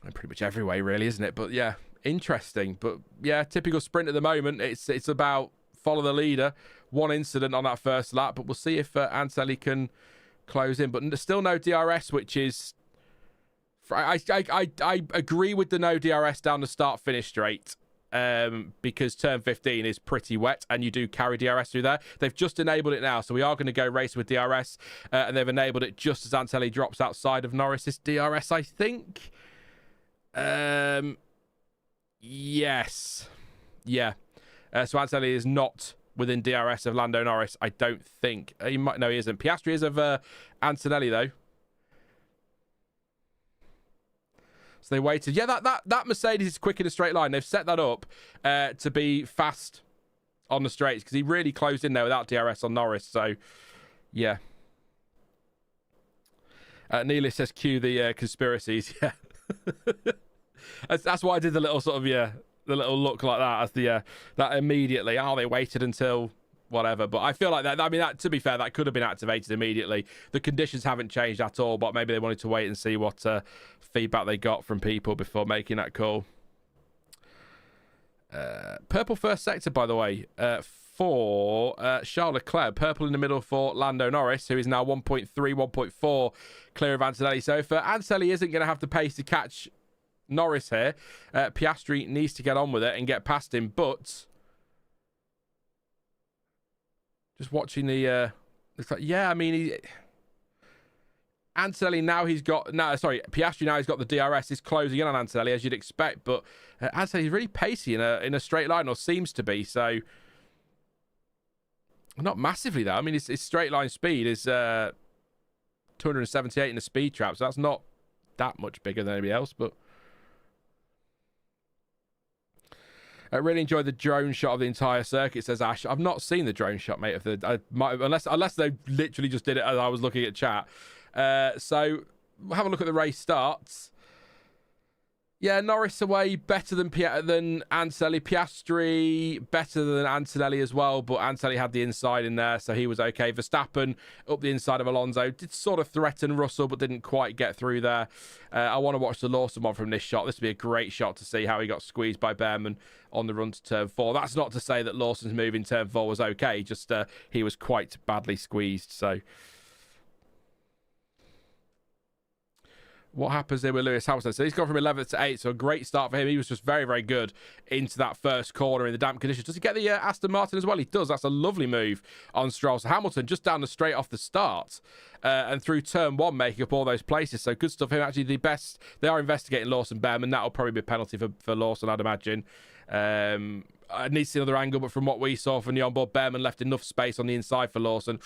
And pretty much every way, really, isn't it? But yeah, interesting. But yeah, typical sprint at the moment. It's about follow the leader. One incident on that first lap, but we'll see if Antonelli can close in. But still no DRS, which is... I agree with the no DRS down the start-finish straight. Because turn 15 is pretty wet and you do carry DRS through there. They've just enabled it now, so we are going to go race with DRS, and they've enabled it just as Antonelli drops outside of Norris's DRS, I think. Yes. Yeah. So Antonelli is not within DRS of Lando Norris, I don't think. He might... No, he isn't. Piastri is of Antonelli, though. So they waited. Yeah, that Mercedes is quick in a straight line. They've set that up to be fast on the straights, because he really closed in there without DRS on Norris. So, yeah. Neelis says, cue the conspiracies. Yeah. That's why I did the little sort of, the little look like that as that immediately. Oh, they waited until... whatever, but I feel like that, I mean, that, to be fair, that could have been activated immediately. The conditions haven't changed at all, but maybe they wanted to wait and see what feedback they got from people before making that call. Purple first sector, by the way, for Charles Leclerc. Purple in the middle for Lando Norris, who is now 1.3, 1.4 clear of Antonelli. So if Antonelli isn't going to have the pace to catch Norris here, Piastri needs to get on with it and get past him, but... Just watching the, it's like, yeah, I mean, Antonelli now Piastri now he's got the DRS, he's closing in on Antonelli as you'd expect, but Antonelli's really pacey in a straight line, or seems to be, so not massively though. I mean, his straight line speed is 278 in the speed trap, so that's not that much bigger than anybody else, but... I really enjoyed the drone shot of the entire circuit, says Ash. I've not seen the drone shot, mate. Unless they literally just did it as I was looking at chat. So we'll have a look at the race starts. Yeah, Norris away better than Antonelli. Piastri better than Antonelli as well, but Antonelli had the inside in there, so he was okay. Verstappen up the inside of Alonso. Did sort of threaten Russell, but didn't quite get through there. I want to watch the Lawson one from this shot. This would be a great shot to see how he got squeezed by Bearman on the run to turn 4. That's not to say that Lawson's move in turn 4 was okay, just he was quite badly squeezed, so... What happens there with Lewis Hamilton? So he's gone from 11th to 8th, so a great start for him. He was just very, very good into that first corner in the damp conditions. Does he get the Aston Martin as well? He does. That's a lovely move on Stroll. So Hamilton just down the straight off the start and through turn 1 making up all those places. So good stuff. Him actually the best. They are investigating Lawson Bearman. That'll probably be a penalty for Lawson, I'd imagine. I need to see another angle, but from what we saw from the onboard, Bearman left enough space on the inside for Lawson.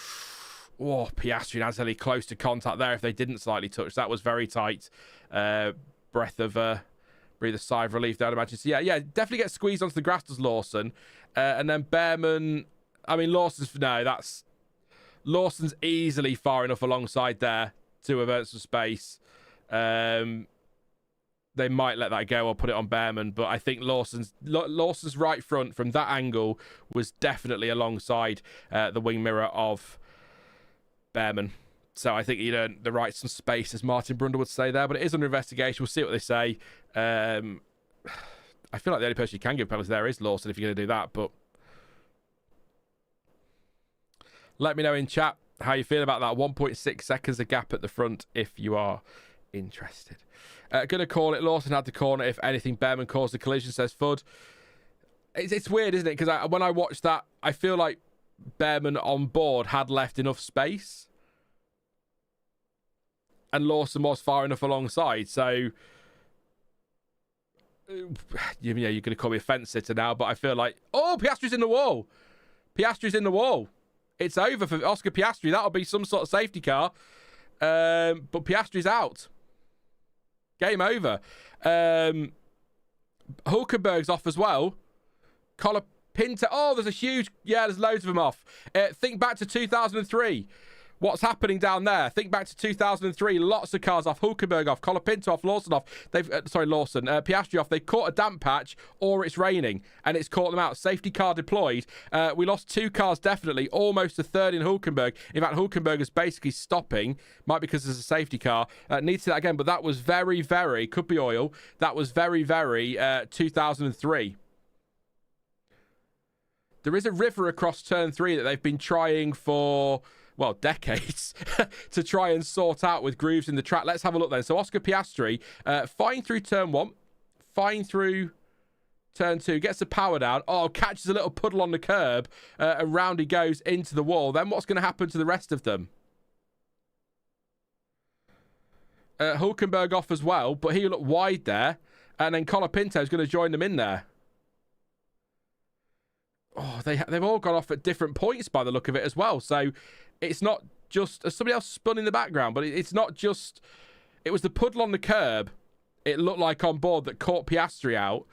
Oh, Piastri and Antonelli close to contact there if they didn't slightly touch. That was very tight. Breath of breathe a sigh of relief there, I'd imagine. So yeah, definitely get squeezed onto the grass, does Lawson. And then Bearman, I mean, Lawson's easily far enough alongside there to avert some space. They might let that go or put it on Bearman, but I think Lawson's right front from that angle was definitely alongside the wing mirror of Bearman. So I think he'd earned the right some space, as Martin Brundle would say there, but it is under investigation. We'll see what they say. I feel like the only person you can give penalty there is Lawson if you're going to do that, but let me know in chat how you feel about that. 1.6 seconds a gap at the front if you are interested. Going to call it. Lawson had the corner. If anything, Bearman caused the collision, says Fudd. It's weird, isn't it? Because when I watched that, I feel like Bearman on board had left enough space and Lawson was far enough alongside, so you're going to call me a fence sitter now, but I feel like Piastri's in the wall. It's over for Oscar Piastri. That'll be some sort of safety car. But Piastri's out. Game over. Hulkenberg's off as well. Colapinto. Oh, there's a huge... Yeah, there's loads of them off. Think back to 2003. What's happening down there? Think back to 2003. Lots of cars off. Hulkenberg off. Colapinto off. Lawson off. Lawson. Piastri off. They've caught a damp patch or it's raining and it's caught them out. Safety car deployed. We lost 2 cars definitely. Almost a third in Hulkenberg. In fact, Hulkenberg is basically stopping. Might be because there's a safety car. Need to see that again, but that was very, very... Could be oil. That was very, very 2003. There is a river across turn 3 that they've been trying for... well, decades, to try and sort out with grooves in the track. Let's have a look then. So Oscar Piastri, fine through turn 1, fine through turn 2, gets the power down. Oh, catches a little puddle on the curb, and round he goes into the wall. Then what's going to happen to the rest of them? Hulkenberg off as well, but he looked wide there. And then Colapinto is going to join them in there. Oh, they've all gone off at different points by the look of it as well. So it's not just... somebody else spun in the background, but it's not just... It was the puddle on the curb, it looked like on board, that caught Piastri out.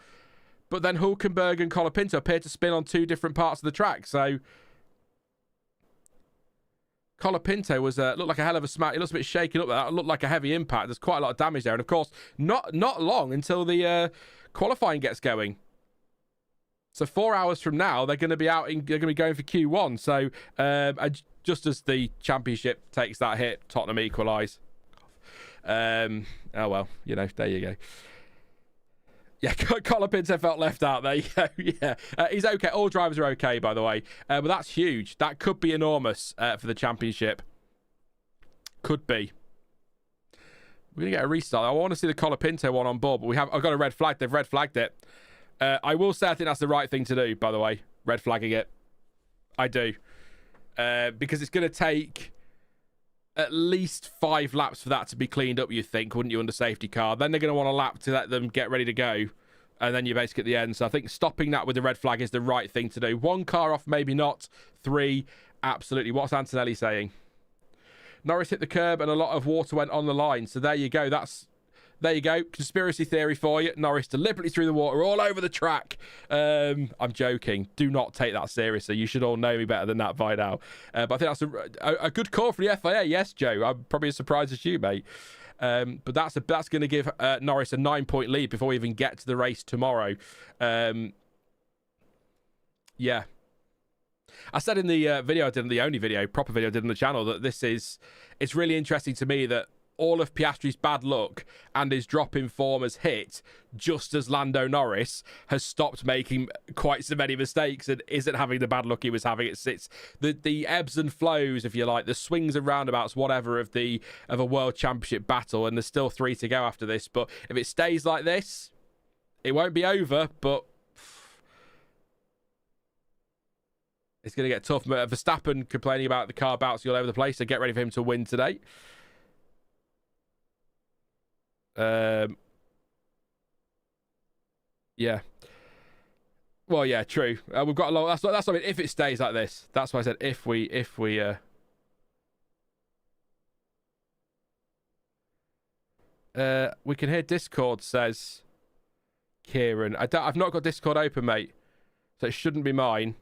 But then Hulkenberg and Colapinto appeared to spin on 2 different parts of the track. So Colapinto was looked like a hell of a smack. It looks a bit shaken up there. It looked like a heavy impact. There's quite a lot of damage there. And of course, not long until the qualifying gets going. So 4 hours from now, they're going to be out. They're going to be going for Q1. So just as the championship takes that hit, Tottenham equalise. Oh well, you know, there you go. Yeah, Colapinto felt left out there. Yeah, he's okay. All drivers are okay, by the way. But that's huge. That could be enormous for the championship. Could be. We're gonna get a restart. I want to see the Colapinto one on board, but I've got a red flag. They've red flagged it. I will say I think that's the right thing to do, by the way. Red flagging it. I do. Because it's going to take at least 5 laps for that to be cleaned up, you think, wouldn't you, under safety car? Then they're going to want a lap to let them get ready to go. And then you're basically at the end. So I think stopping that with the red flag is the right thing to do. 1 car off, maybe not. 3, absolutely. What's Antonelli saying? Norris hit the curb and a lot of water went on the line. So there you go. There you go. Conspiracy theory for you. Norris deliberately threw the water all over the track. I'm joking. Do not take that seriously. You should all know me better than that by now. But I think that's a good call for the FIA. Yes, Joe. I'm probably as surprised as you, mate. But that's going to give Norris a 9-point lead before we even get to the race tomorrow. Yeah. I said in the video I did, the only proper video I did on the channel, that it's really interesting to me that all of Piastri's bad luck and his drop in form has hit just as Lando Norris has stopped making quite so many mistakes and isn't having the bad luck he was having. It's the ebbs and flows, if you like, the swings and roundabouts, whatever, of a world championship battle, and there's still 3 to go after this. But if it stays like this, it won't be over, but it's going to get tough. Verstappen complaining about the car bouncing all over the place, so get ready for him to win today. Yeah. Well, yeah, true. We've got a lot. That's what I mean. If it stays like this, that's why I said if we can hear Discord, says Kieran. I've not got Discord open, mate, so it shouldn't be mine.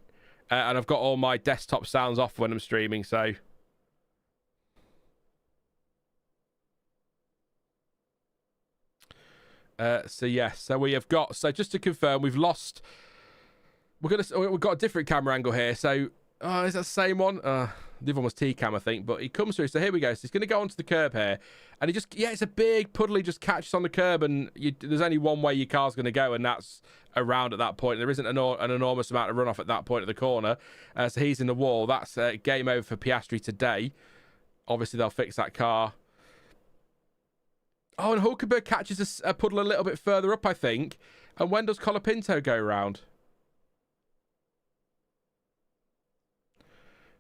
And I've got all my desktop sounds off when I'm streaming, so. So yes, so we have got. So just to confirm, we've lost. We've got a different camera angle here. So, is that the same one? The other one was T-cam, I think. But he comes through. So here we go. So he's going to go onto the curb here, and it's a big puddle. He just catches on the curb, and there's only one way your car's going to go, and that's around at that point. There isn't an enormous amount of runoff at that point at the corner. So he's in the wall. That's game over for Piastri today. Obviously, they'll fix that car. Oh, and Hulkenberg catches a puddle a little bit further up, I think. And when does Colapinto go round?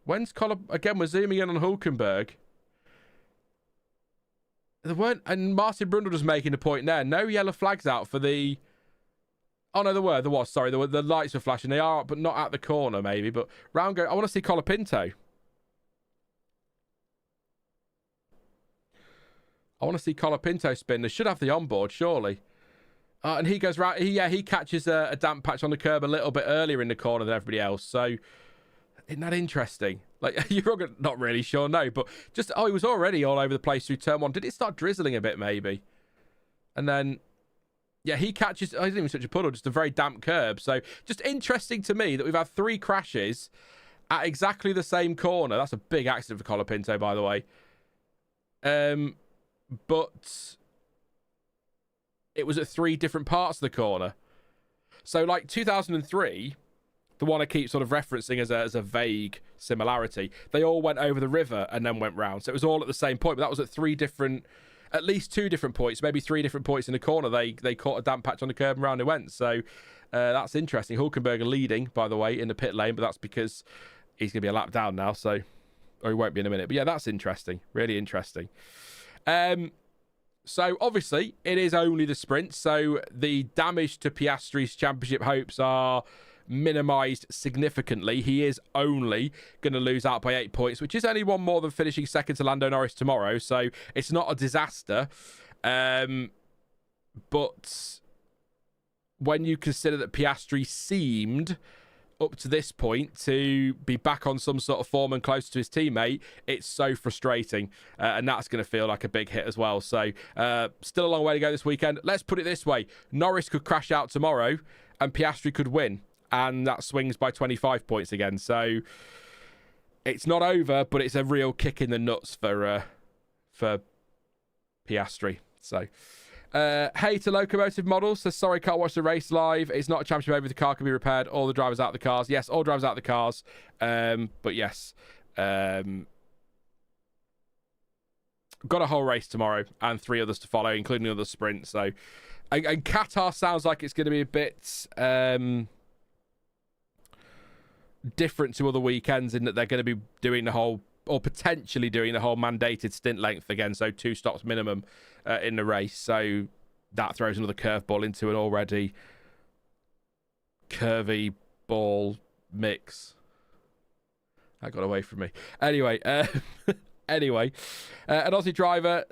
When's again, we're zooming in on Hulkenberg. There weren't, and Martin Brundle just making a point there. No yellow flags out for the. Oh no, there was. Sorry, the lights were flashing. They are, but not at the corner, maybe. But round go. I want to see Colapinto. I want to see Colapinto spin. They should have the onboard, surely. And he goes right. He catches a damp patch on the curb a little bit earlier in the corner than everybody else. So, isn't that interesting? Like, you're not really sure, no. But just, he was already all over the place through turn 1. Did it start drizzling a bit, maybe? And then, yeah, he catches, he didn't even touch a puddle, just a very damp curb. So, just interesting to me that we've had 3 crashes at exactly the same corner. That's a big accident for Colapinto, by the way. But it was at 3 different parts of the corner. So, like 2003, the one I keep sort of referencing as a vague similarity, they all went over the river and then went round. So it was all at the same point, but that was at 3 different, at least 2 different points, maybe 3 different points in the corner. They caught a damp patch on the curb and round it went. So that's interesting. Hulkenberg leading, by the way, in the pit lane, but that's because he's going to be a lap down now. So, or he won't be in a minute. But yeah, that's interesting. Really interesting. So, obviously, it is only the sprint, so the damage to Piastri's championship hopes are minimised significantly. He is only going to lose out by 8 points, which is only one more than finishing second to Lando Norris tomorrow, so it's not a disaster. But when you consider that Piastri seemed, up to this point, to be back on some sort of form and close to his teammate, it's so frustrating. And that's going to feel like a big hit as well. So still a long way to go this weekend. Let's put it this way. Norris could crash out tomorrow and Piastri could win. And that swings by 25 points again. So it's not over, but it's a real kick in the nuts for Piastri. So... hey to Locomotive Models says, sorry, can't watch the race live. It's not a championship over. The car can be repaired. All the drivers out of the cars. Yes, all drivers out of the cars. But yes, got a whole race tomorrow and 3 others to follow, including another sprint. So, and Qatar sounds like it's going to be a bit different to other weekends in that they're going to be doing the whole, or potentially doing the whole mandated stint length again, so 2 stops minimum in the race. So that throws another curveball into an already curvy ball mix. That got away from me. Anyway, an Aussie driver's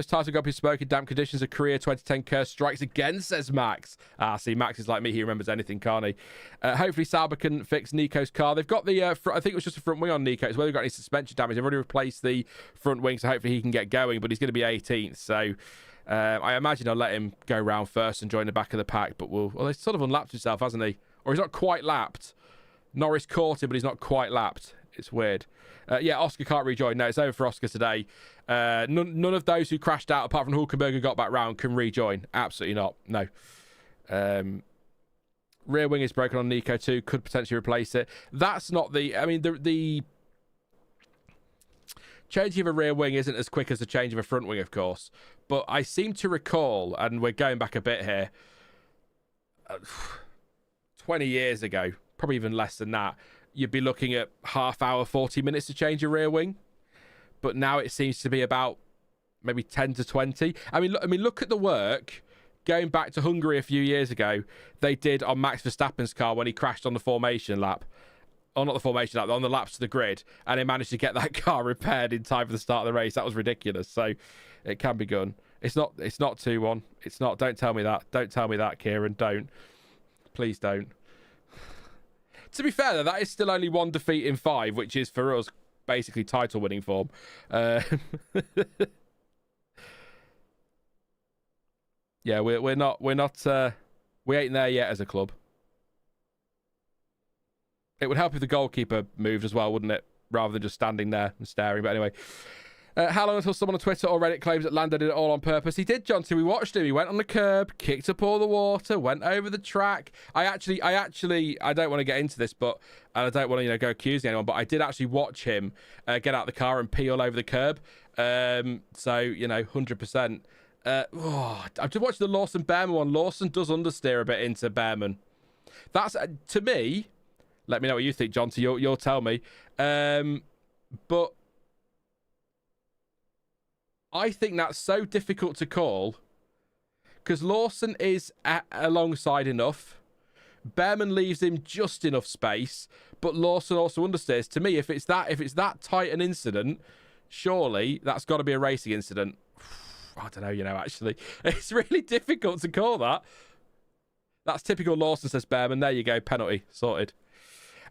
title got up in smoking damp conditions. A career 2010 curse strikes again, says Max. See, Max is like me. He remembers anything, can't he? Hopefully Sauber can fix Nico's car. They've got the, I think it was just a front wing on Nico. It's whether they've got any suspension damage. They've already replaced the front wing, so hopefully he can get going, but he's going to be 18th. So I imagine I'll let him go round first and join the back of the pack, but well, he's sort of unlapped himself, hasn't he? Or he's not quite lapped. Norris caught him, but he's not quite lapped. It's weird. Yeah, Oscar can't rejoin. No, it's over for Oscar today. None of those who crashed out, apart from Hulkenberg who got back round, can rejoin. Absolutely not. No. Rear wing is broken on Nico too. Could potentially replace it. That's not the... I mean, the changing of a rear wing isn't as quick as the change of a front wing, of course. But I seem to recall, and we're going back a bit here, 20 years ago, probably even less than that, you'd be looking at half hour, 40 minutes to change a rear wing. But now it seems to be about maybe 10 to 20. I mean, look at the work going back to Hungary a few years ago. They did on Max Verstappen's car when he crashed on the formation lap. Oh, not the formation lap, on the laps to the grid. And they managed to get that car repaired in time for the start of the race. That was ridiculous. So it can be done. It's not 2-1. It's not. Don't tell me that. Don't tell me that, Kieran. Don't. Please don't. To be fair, though, that is still only 1 defeat in 5, which is, for us, basically title-winning form. Yeah, we ain't there yet as a club. It would help if the goalkeeper moved as well, wouldn't it? Rather than just standing there and staring. But anyway. How long until someone on Twitter or Reddit claims that Lando did it all on purpose? He did, John. We watched him. He went on the curb, kicked up all the water, went over the track. I don't want to get into this, but I don't want to go accusing anyone, but I did actually watch him get out of the car and pee all over the curb. So 100%. I've just watched the Lawson Bearman one. Lawson does understeer a bit into Bearman. That's to me. Let me know what you think, John. You'll tell me. But I think that's so difficult to call because Lawson is alongside enough. Bearman leaves him just enough space, but Lawson also understeers. To me, if it's that tight an incident, surely that's got to be a racing incident. I don't know, actually. It's really difficult to call that. That's typical Lawson, says Bearman. There you go, penalty. Sorted.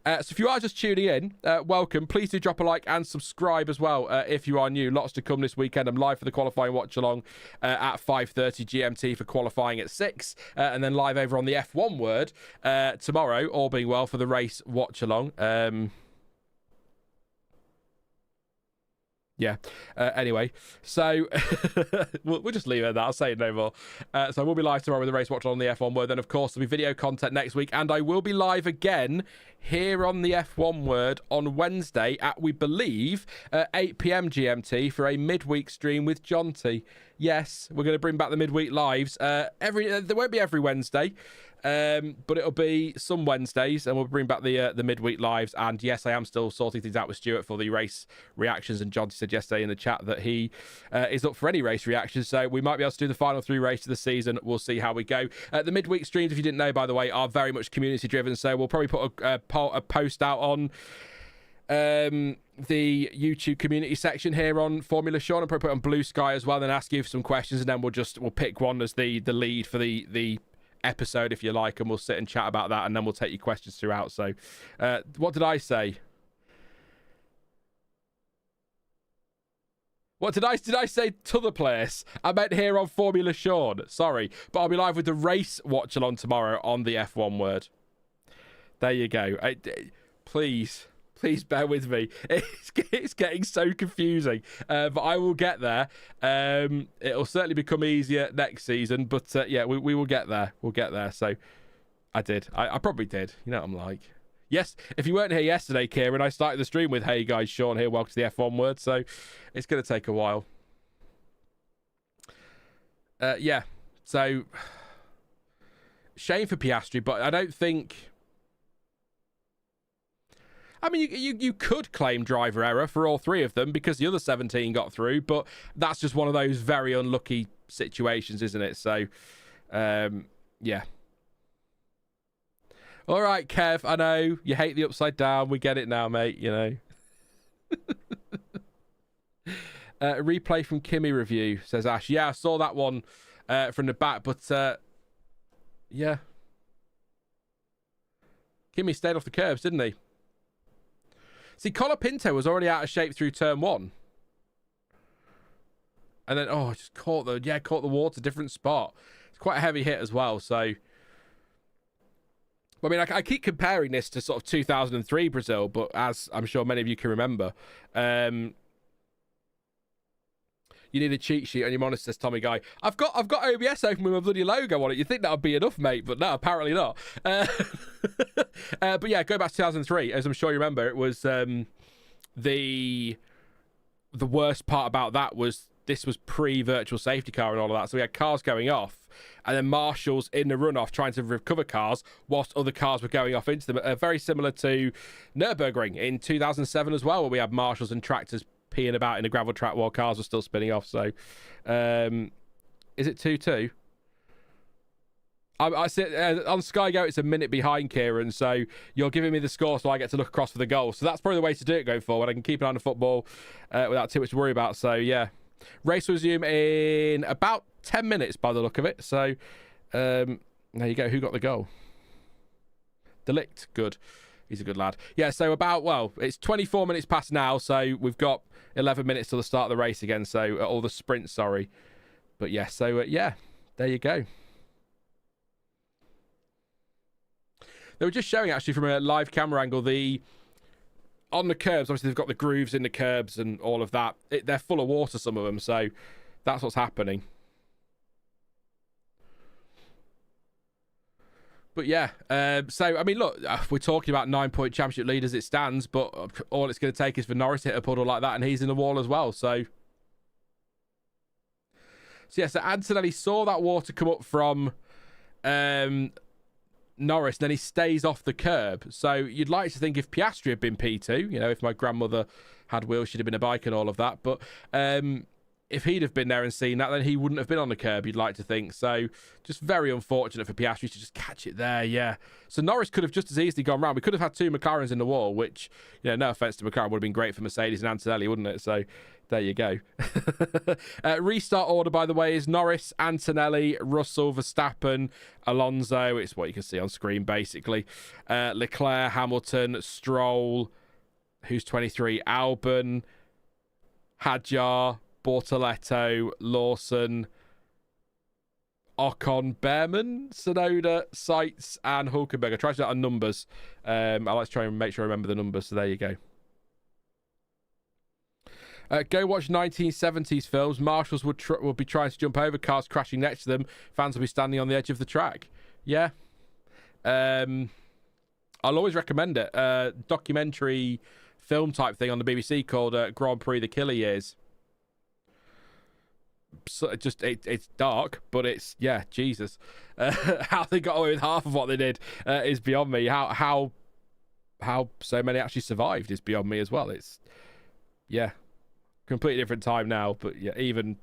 So if you are just tuning in, welcome. Please do drop a like and subscribe as well if you are new. Lots to come this weekend. I'm live for the qualifying watch-along at 5:30 GMT for qualifying at 6. And then live over on the F1 Word tomorrow, all being well, for the race watch-along. Yeah. Anyway, so we'll just leave it at that. I'll say no more. So we'll be live tomorrow with the race watch on the F1 Word. Then, of course, there'll be video content next week. And I will be live again here on the F1 Word on Wednesday at, we believe, 8 p.m. GMT for a midweek stream with John T. Yes, we're going to bring back the midweek lives. There won't be every Wednesday. But it'll be some Wednesdays, and we'll bring back the midweek lives. And yes, I am still sorting things out with Stuart for the race reactions. And John said yesterday in the chat that he is up for any race reactions, so we might be able to do the final 3 races of the season. We'll see how we go. The midweek streams, if you didn't know, by the way, are very much community driven. So we'll probably put a post out on the YouTube community section here on Formula Sean, and probably put it on Blue Sky as well. Then ask you for some questions, and then we'll pick one as the lead for the episode, if you like, and we'll sit and chat about that, and then we'll take your questions throughout. So what did I say? What did I say to the place? I meant here on Formula Sean. Sorry, but I'll be live with the race watch along tomorrow on the F1 Word. There you go. Please bear with me. It's getting so confusing, but I will get there. It'll certainly become easier next season, but yeah, we will get there. We'll get there. So I did. I probably did. You know what I'm like. Yes, if you weren't here yesterday, Kieran, I started the stream with, hey guys, Sean here, welcome to the F1 Word. So it's going to take a while. Yeah, so shame for Piastri, but I don't think... I mean, you could claim driver error for all 3 of them because the other 17 got through, but that's just one of those very unlucky situations, isn't it? So, yeah. All right, Kev, I know you hate the upside down. We get it now, mate, you know. Replay from Kimi review, says Ash. Yeah, I saw that one from the back, but yeah. Kimi stayed off the curbs, didn't he? See, Colapinto was already out of shape through turn 1. And then, just caught the water, different spot. It's quite a heavy hit as well, so... I mean, I keep comparing this to sort of 2003 Brazil, but as I'm sure many of you can remember, you need a cheat sheet on your monitor, says Tommy Guy. I've got OBS open with my bloody logo on it. You'd think that would be enough, mate, but no, apparently not. But yeah, go back to 2003. As I'm sure you remember, it was the worst part about that was this was pre-virtual safety car and all of that. So we had cars going off, and then marshals in the runoff trying to recover cars whilst other cars were going off into them. Very similar to Nürburgring in 2007 as well, where we had marshals and tractors peeing about in a gravel track while cars were still spinning off. So is it 2-2? I sit on Sky Go, it's a minute behind, Kieran, so you're giving me the score so I get to look across for the goal. So that's probably the way to do it going forward. I can keep an eye on the football without too much to worry about. So yeah, race will resume in about 10 minutes by the look of it. So there you go. Who got the goal? Delict. Good. He's a good lad. Yeah, so it's 24 minutes past now, so we've got 11 minutes till the start of the race again, so all the sprints, sorry. But yeah, so yeah, there you go. They were just showing, actually, from a live camera angle, on the curbs, obviously they've got the grooves in the curbs and all of that. They're full of water, some of them, so that's what's happening. But yeah, so, I mean, look, we're talking about 9-point championship lead as it stands, but all it's going to take is for Norris to hit a puddle like that, and he's in the wall as well, so... So, yeah, so Antonelli saw that water come up from Norris, and then he stays off the curb. So you'd like to think if Piastri had been P2, if my grandmother had wheels, she'd have been a bike and all of that, but if he'd have been there and seen that, then he wouldn't have been on the curb, you'd like to think. So just very unfortunate for Piastri to just catch it there, yeah. So Norris could have just as easily gone round. We could have had 2 McLarens in the wall, which, no offence to McLaren, would have been great for Mercedes and Antonelli, wouldn't it? So there you go. Restart order, by the way, is Norris, Antonelli, Russell, Verstappen, Alonso. It's what you can see on screen, basically. Leclerc, Hamilton, Stroll, who's 23, Albon, Hadjar, Bortoletto, Lawson, Ocon, Bearman, Tsunoda, Sainz, and Hulkenberg. I tried to do that on numbers. I like to try and make sure I remember the numbers, so there you go. Go watch 1970s films. Marshals would be trying to jump over cars crashing next to them. Fans will be standing on the edge of the track. Yeah. I'll always recommend it. Documentary film type thing on the BBC called Grand Prix The Killer Years. So it's dark, but it's, yeah, Jesus. How they got away with half of what they did is beyond me. How so many actually survived is beyond me as well. It's, yeah, completely different time now, but yeah, even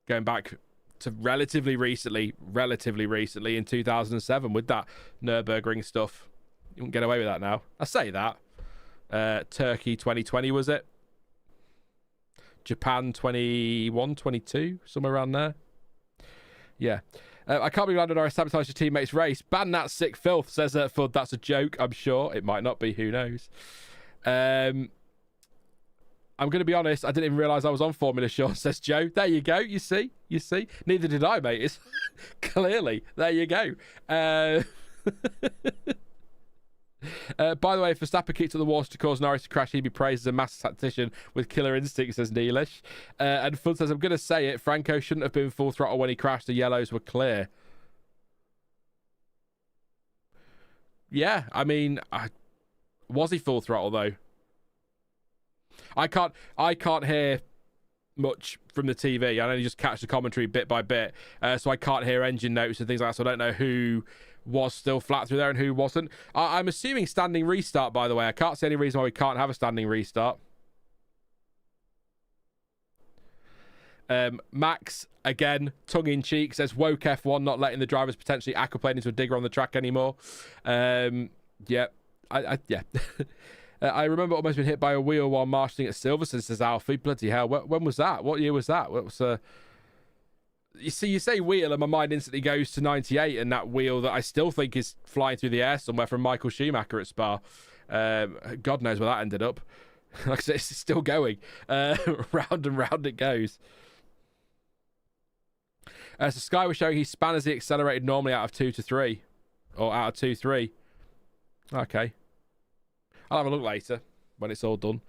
going back to relatively recently in 2007 with that Nürburgring stuff, you won't get away with that now. I say that. Turkey 2020, was it? Japan 21, 22, somewhere around there. Yeah. I can't believe Lando Norris sabotaged his teammate's race. Ban that sick filth, says Fudd. That's a joke, I'm sure. It might not be, who knows. I'm going to be honest, I didn't even realise I was on Formula Shaw, says Joe. There you go, you see. Neither did I, mate. It's clearly. There you go. By the way, if Verstappen kicked at the water to cause Norris to crash, he'd be praised as a master tactician with killer instinct, says Neelish. And Fudd says, I'm going to say it, Franco shouldn't have been full throttle when he crashed. The yellows were clear. Yeah, I mean, was he full throttle, though? I can't hear much from the TV. I only just catch the commentary bit by bit. So I can't hear engine notes and things like that. So I don't know who was still flat through there and who wasn't. I'm assuming standing restart, by the way. I can't see any reason why we can't have a standing restart. Max, again, tongue-in-cheek, says woke F1 not letting the drivers potentially aquaplane into a digger on the track anymore. Yeah. Yeah. I remember almost been hit by a wheel while marshalling at Silverstone, says Alfie. Bloody hell. When was that? What year was that? What was... You see, you say wheel, and my mind instantly goes to 98, and that wheel that I still think is flying through the air somewhere from Michael Schumacher at Spa. God knows where that ended up. Like I said, it's still going. Round and round it goes. So Sky was showing he span as he accelerated normally out of 2 to 3. Or out of 2, 3. Okay. I'll have a look later when it's all done.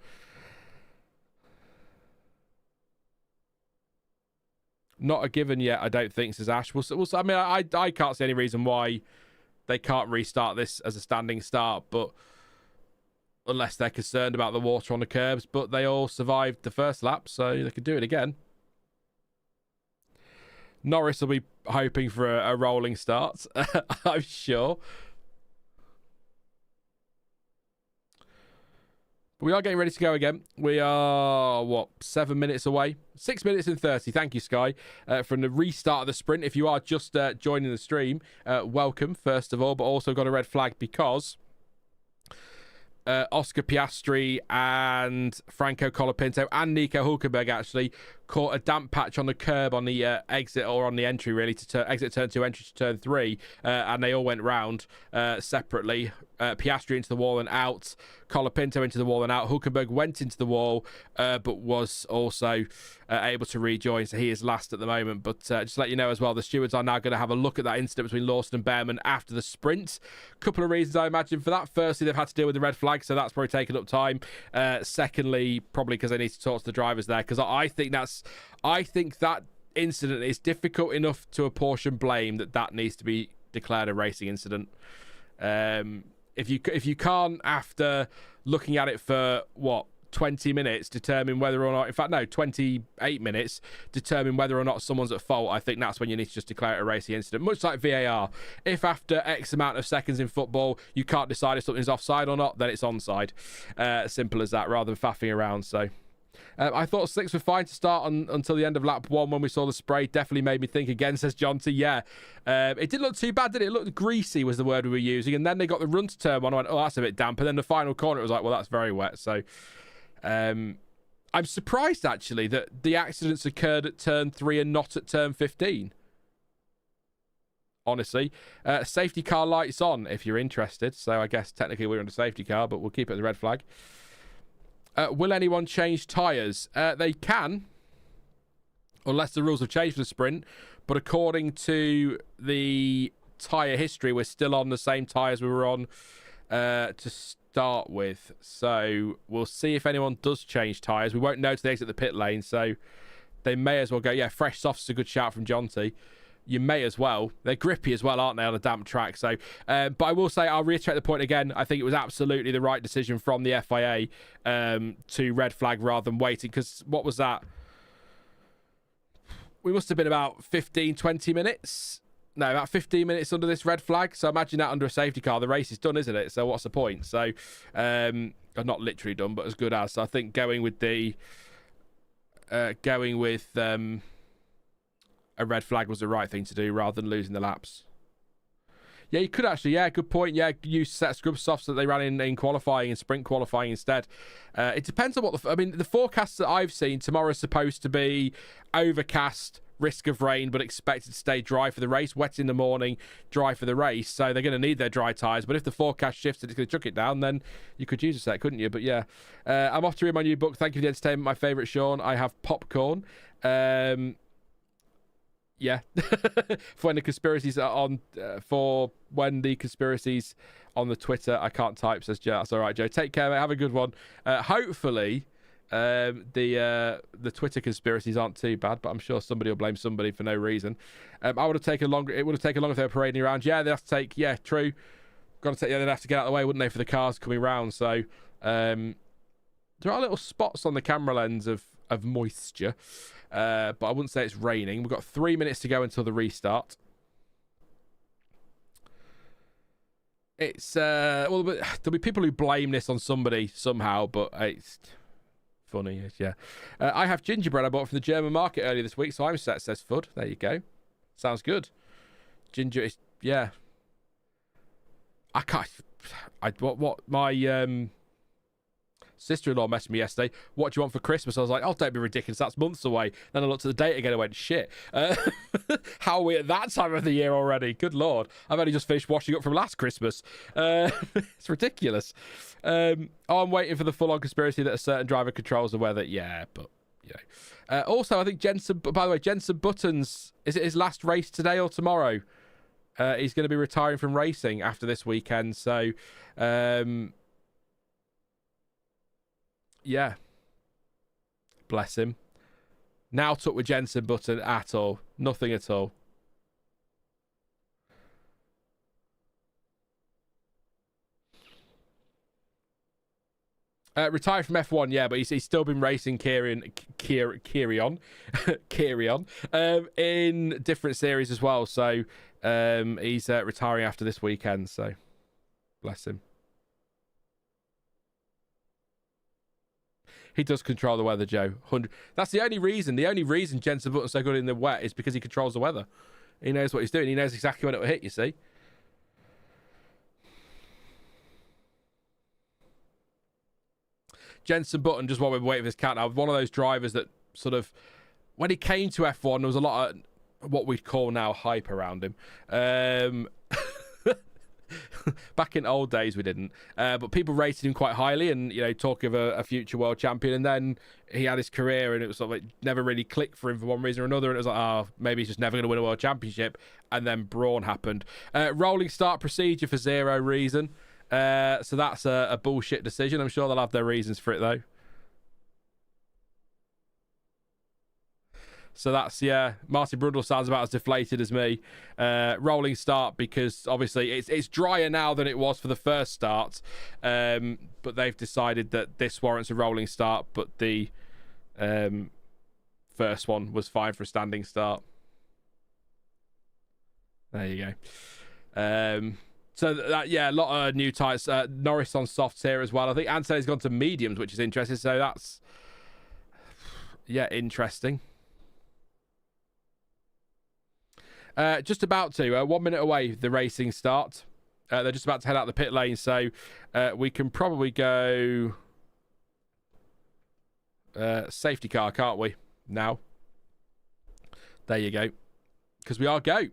Not a given yet, I don't think, says Ash. I mean, I can't see any reason why they can't restart this as a standing start, but unless they're concerned about the water on the curbs, but they all survived the first lap, so they could do it again. Norris will be hoping for a rolling start, I'm sure. But we are getting ready to go again. We are, 7 minutes away? 6 minutes and 30. Thank you, Sky, from the restart of the sprint. If you are just joining the stream, welcome, first of all, but also got a red flag because Oscar Piastri and Franco Colapinto and Nico Hulkenberg actually caught a damp patch on the curb on the exit or on the entry, really, to exit turn 2, entry to turn 3, and they all went round separately. Piastri into the wall and out, Colapinto into the wall and out. Hulkenberg went into the wall, but was also able to rejoin, so he is last at the moment. But just to let you know as well, the stewards are now going to have a look at that incident between Lawson and Bearman after the sprint. Couple of reasons, I imagine, for that. Firstly, they've had to deal with the red flag, so that's probably taken up time. Secondly, probably because they need to talk to the drivers there, because I think that incident is difficult enough to apportion blame that needs to be declared a racing incident. If you can't, after looking at it for 20 minutes, determine whether or not, in fact, no, 28 minutes, determine whether or not someone's at fault, I think that's when you need to just declare it a racing incident. Much like VAR. If after X amount of seconds in football, you can't decide if something's offside or not, then it's onside. Simple as that, rather than faffing around. So I thought slicks were fine to start until the end of lap 1 when we saw the spray. Definitely made me think again, says Jonty. Yeah, it didn't look too bad, did it? It looked greasy was the word we were using. And then they got the run to turn 1. I went, oh, that's a bit damp. And then the final corner, it was like, well, that's very wet. So I'm surprised, actually, that the accidents occurred at turn 3 and not at turn 15. Honestly, safety car lights on if you're interested. So I guess technically we're under safety car, but we'll keep it as a red flag. Will anyone change tyres? They can, unless the rules have changed for the sprint. But according to the tyre history, we're still on the same tyres we were on to start with. So we'll see if anyone does change tyres. We won't know till they exit the pit lane, so they may as well go. Yeah, fresh softs is a good shout from Jonty. You may as well. They're grippy as well, aren't they, on a damp track? So, but I will say, I'll reiterate the point again. I think it was absolutely the right decision from the FIA to red flag rather than waiting. Because what was that? We must have been about 15, 20 minutes. No, about 15 minutes under this red flag. So imagine that under a safety car. The race is done, isn't it? So what's the point? So, not literally done, but as good as. So I think going with a red flag was the right thing to do rather than losing the laps. Yeah, you could actually. Yeah, good point. Yeah, use set of scrub softs that they ran in qualifying and sprint qualifying instead. It depends on what the forecasts that I've seen. Tomorrow's supposed to be overcast, risk of rain, but expected to stay dry for the race. Wet in the morning, dry for the race. So they're going to need their dry tyres. But if the forecast shifts and it's going to chuck it down, then you could use a set, couldn't you? But yeah, I'm off to read my new book. Thank you for the entertainment. My favourite, Sean. I have popcorn. Yeah, for when the conspiracies are on, for when the conspiracies on the Twitter, I can't type, says Joe. That's all right, Joe. Take care, mate. Have a good one. Hopefully, the Twitter conspiracies aren't too bad, but I'm sure somebody will blame somebody for no reason. I would have taken longer. It would have taken longer if they were parading around. Yeah, they have to take. Yeah, true. Got to take. Yeah, they'd have to get out of the way, wouldn't they, for the cars coming round? So, there are little spots on the camera lens of moisture. But I wouldn't say it's raining. We've got 3 minutes to go until the restart. It's well, there'll be people who blame this on somebody somehow, but it's funny. Yeah, I have gingerbread I bought from the German market earlier this week, so I'm set. Says Fud. There you go. Sounds good. Ginger is yeah. I can't. What my sister-in-law messaged me yesterday. What do you want for Christmas? I was like, oh, don't be ridiculous. That's months away. Then I looked at the date again and went, shit. How are we at that time of the year already? Good Lord. I've only just finished washing up from last Christmas. It's ridiculous. I'm waiting for the full-on conspiracy that a certain driver controls the weather. Yeah, but, you know. Also, I think Jensen, by the way, Jensen Button's, is it his last race today or tomorrow? He's going to be retiring from racing after this weekend. So, yeah. Bless him. Now took with Jensen Button at all. Nothing at all. Retired from F1, yeah, but he's still been racing Kirion in different series as well. So he's retiring after this weekend. So bless him. He does control the weather, Joe. 100. That's the only reason. The only reason Jensen Button's so good in the wet is because he controls the weather. He knows what he's doing. He knows exactly when it will hit, you see. Jensen Button, just while we're waiting for this countdown, one of those drivers that sort of, when he came to F1, there was a lot of what we'd call now hype around him. Back in old days, we didn't. But people rated him quite highly and, you know, talk of a future world champion. And then he had his career and it was sort of like never really clicked for him for one reason or another. And it was like, oh, maybe he's just never going to win a world championship. And then Brawn happened. Rolling start procedure for zero reason. So that's a bullshit decision. I'm sure they'll have their reasons for it, though. So that's, yeah, Martin Brundle sounds about as deflated as me. Rolling start because obviously it's drier now than it was for the first start. But they've decided that this warrants a rolling start, but the first one was fine for a standing start. There you go. So that, yeah, a lot of new tyres. Norris on softs here as well. I think Antonelli's gone to mediums, which is interesting. So that's Yeah, interesting. Just about to. 1 minute away, the racing start. They're just about to head out the pit lane, so we can probably go safety car, can't we? Now. There you go. Because we are go.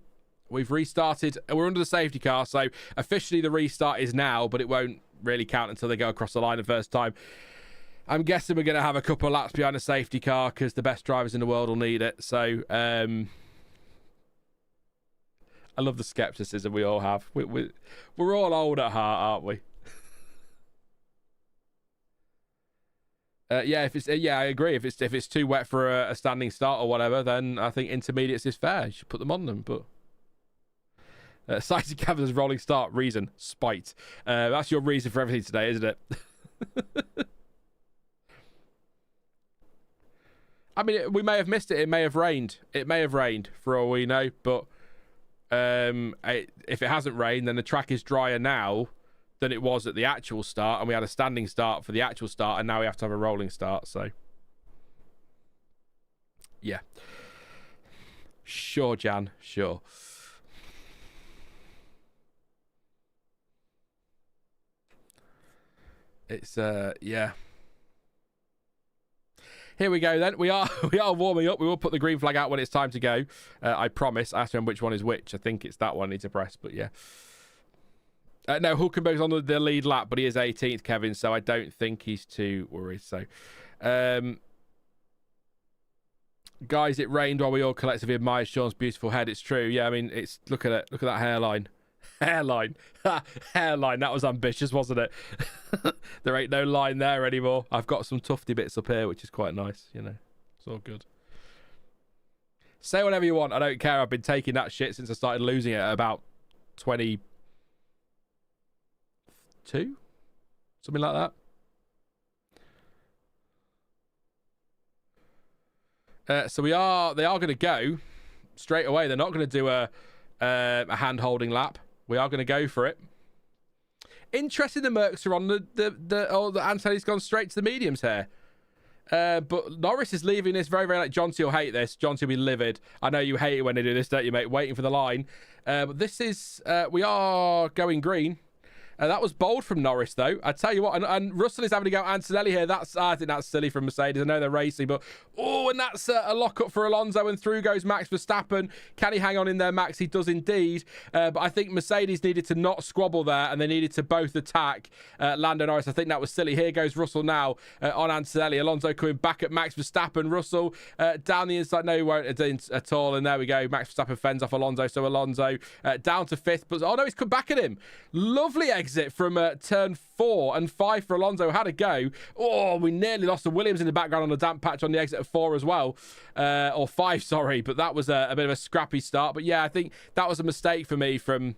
We've restarted. We're under the safety car, so officially the restart is now, but it won't really count until they go across the line the first time. I'm guessing we're going to have a couple of laps behind the safety car because the best drivers in the world will need it. So, I love the skepticism we all have. We're all old at heart, aren't we? Yeah, I agree. If it's too wet for a standing start or whatever, then I think intermediates is fair. You should put them on them. But Sainz Cavan's rolling start reason spite. That's your reason for everything today, isn't it? I mean, we may have missed it. It may have rained. It may have rained for all we know. But if it hasn't rained, then the track is drier now than it was at the actual start, and we had a standing start for the actual start, and now we have to have a rolling start. So yeah, sure, Jan, sure. It's yeah, here we go then. We are warming up. We will put the green flag out when it's time to go. I promise. I have to remember which one is which. I think it's that one I need to press, but yeah. No, Hulkenberg's on the lead lap, but he is 18th, Kevin, so I don't think he's too worried. So, guys, it rained while we all collectively admired Sean's beautiful head. It's true. Yeah, I mean, it's look at it. Look at that hairline. Hairline. Hairline. That was ambitious, wasn't it? There ain't no line there anymore. I've got some tufty bits up here, which is quite nice, you know. It's all good. Say whatever you want. I don't care. I've been taking that shit since I started losing it at about 22, something like that. So they are going to go straight away. They're not going to do a hand-holding lap. We are going to go for it. Interesting, the Mercs are on the Antonelli's gone straight to the mediums here. But Norris is leaving this very, very late. Jonty will hate this. Jonty will be livid. I know you hate it when they do this, don't you, mate? Waiting for the line. But this is... we are going green. That was bold from Norris, though. I tell you what, and Russell is having to go Antonelli here. I think that's silly from Mercedes. I know they're racing, but and that's a lock-up for Alonso, and through goes Max Verstappen. Can he hang on in there, Max? He does indeed. But I think Mercedes needed to not squabble there, and they needed to both attack Lando Norris. I think that was silly. Here goes Russell now on Antonelli. Alonso coming back at Max Verstappen. Russell down the inside. No, he won't at all. And there we go. Max Verstappen fends off Alonso. So Alonso down to 5th. But oh no, he's come back at him. Lovely exit from turn 4 and 5 for Alonso. Had a go. Oh, we nearly lost the Williams in the background on the damp patch on the exit of 4 as well. Or 5, sorry. But that was a bit of a scrappy start. But yeah, I think that was a mistake for me from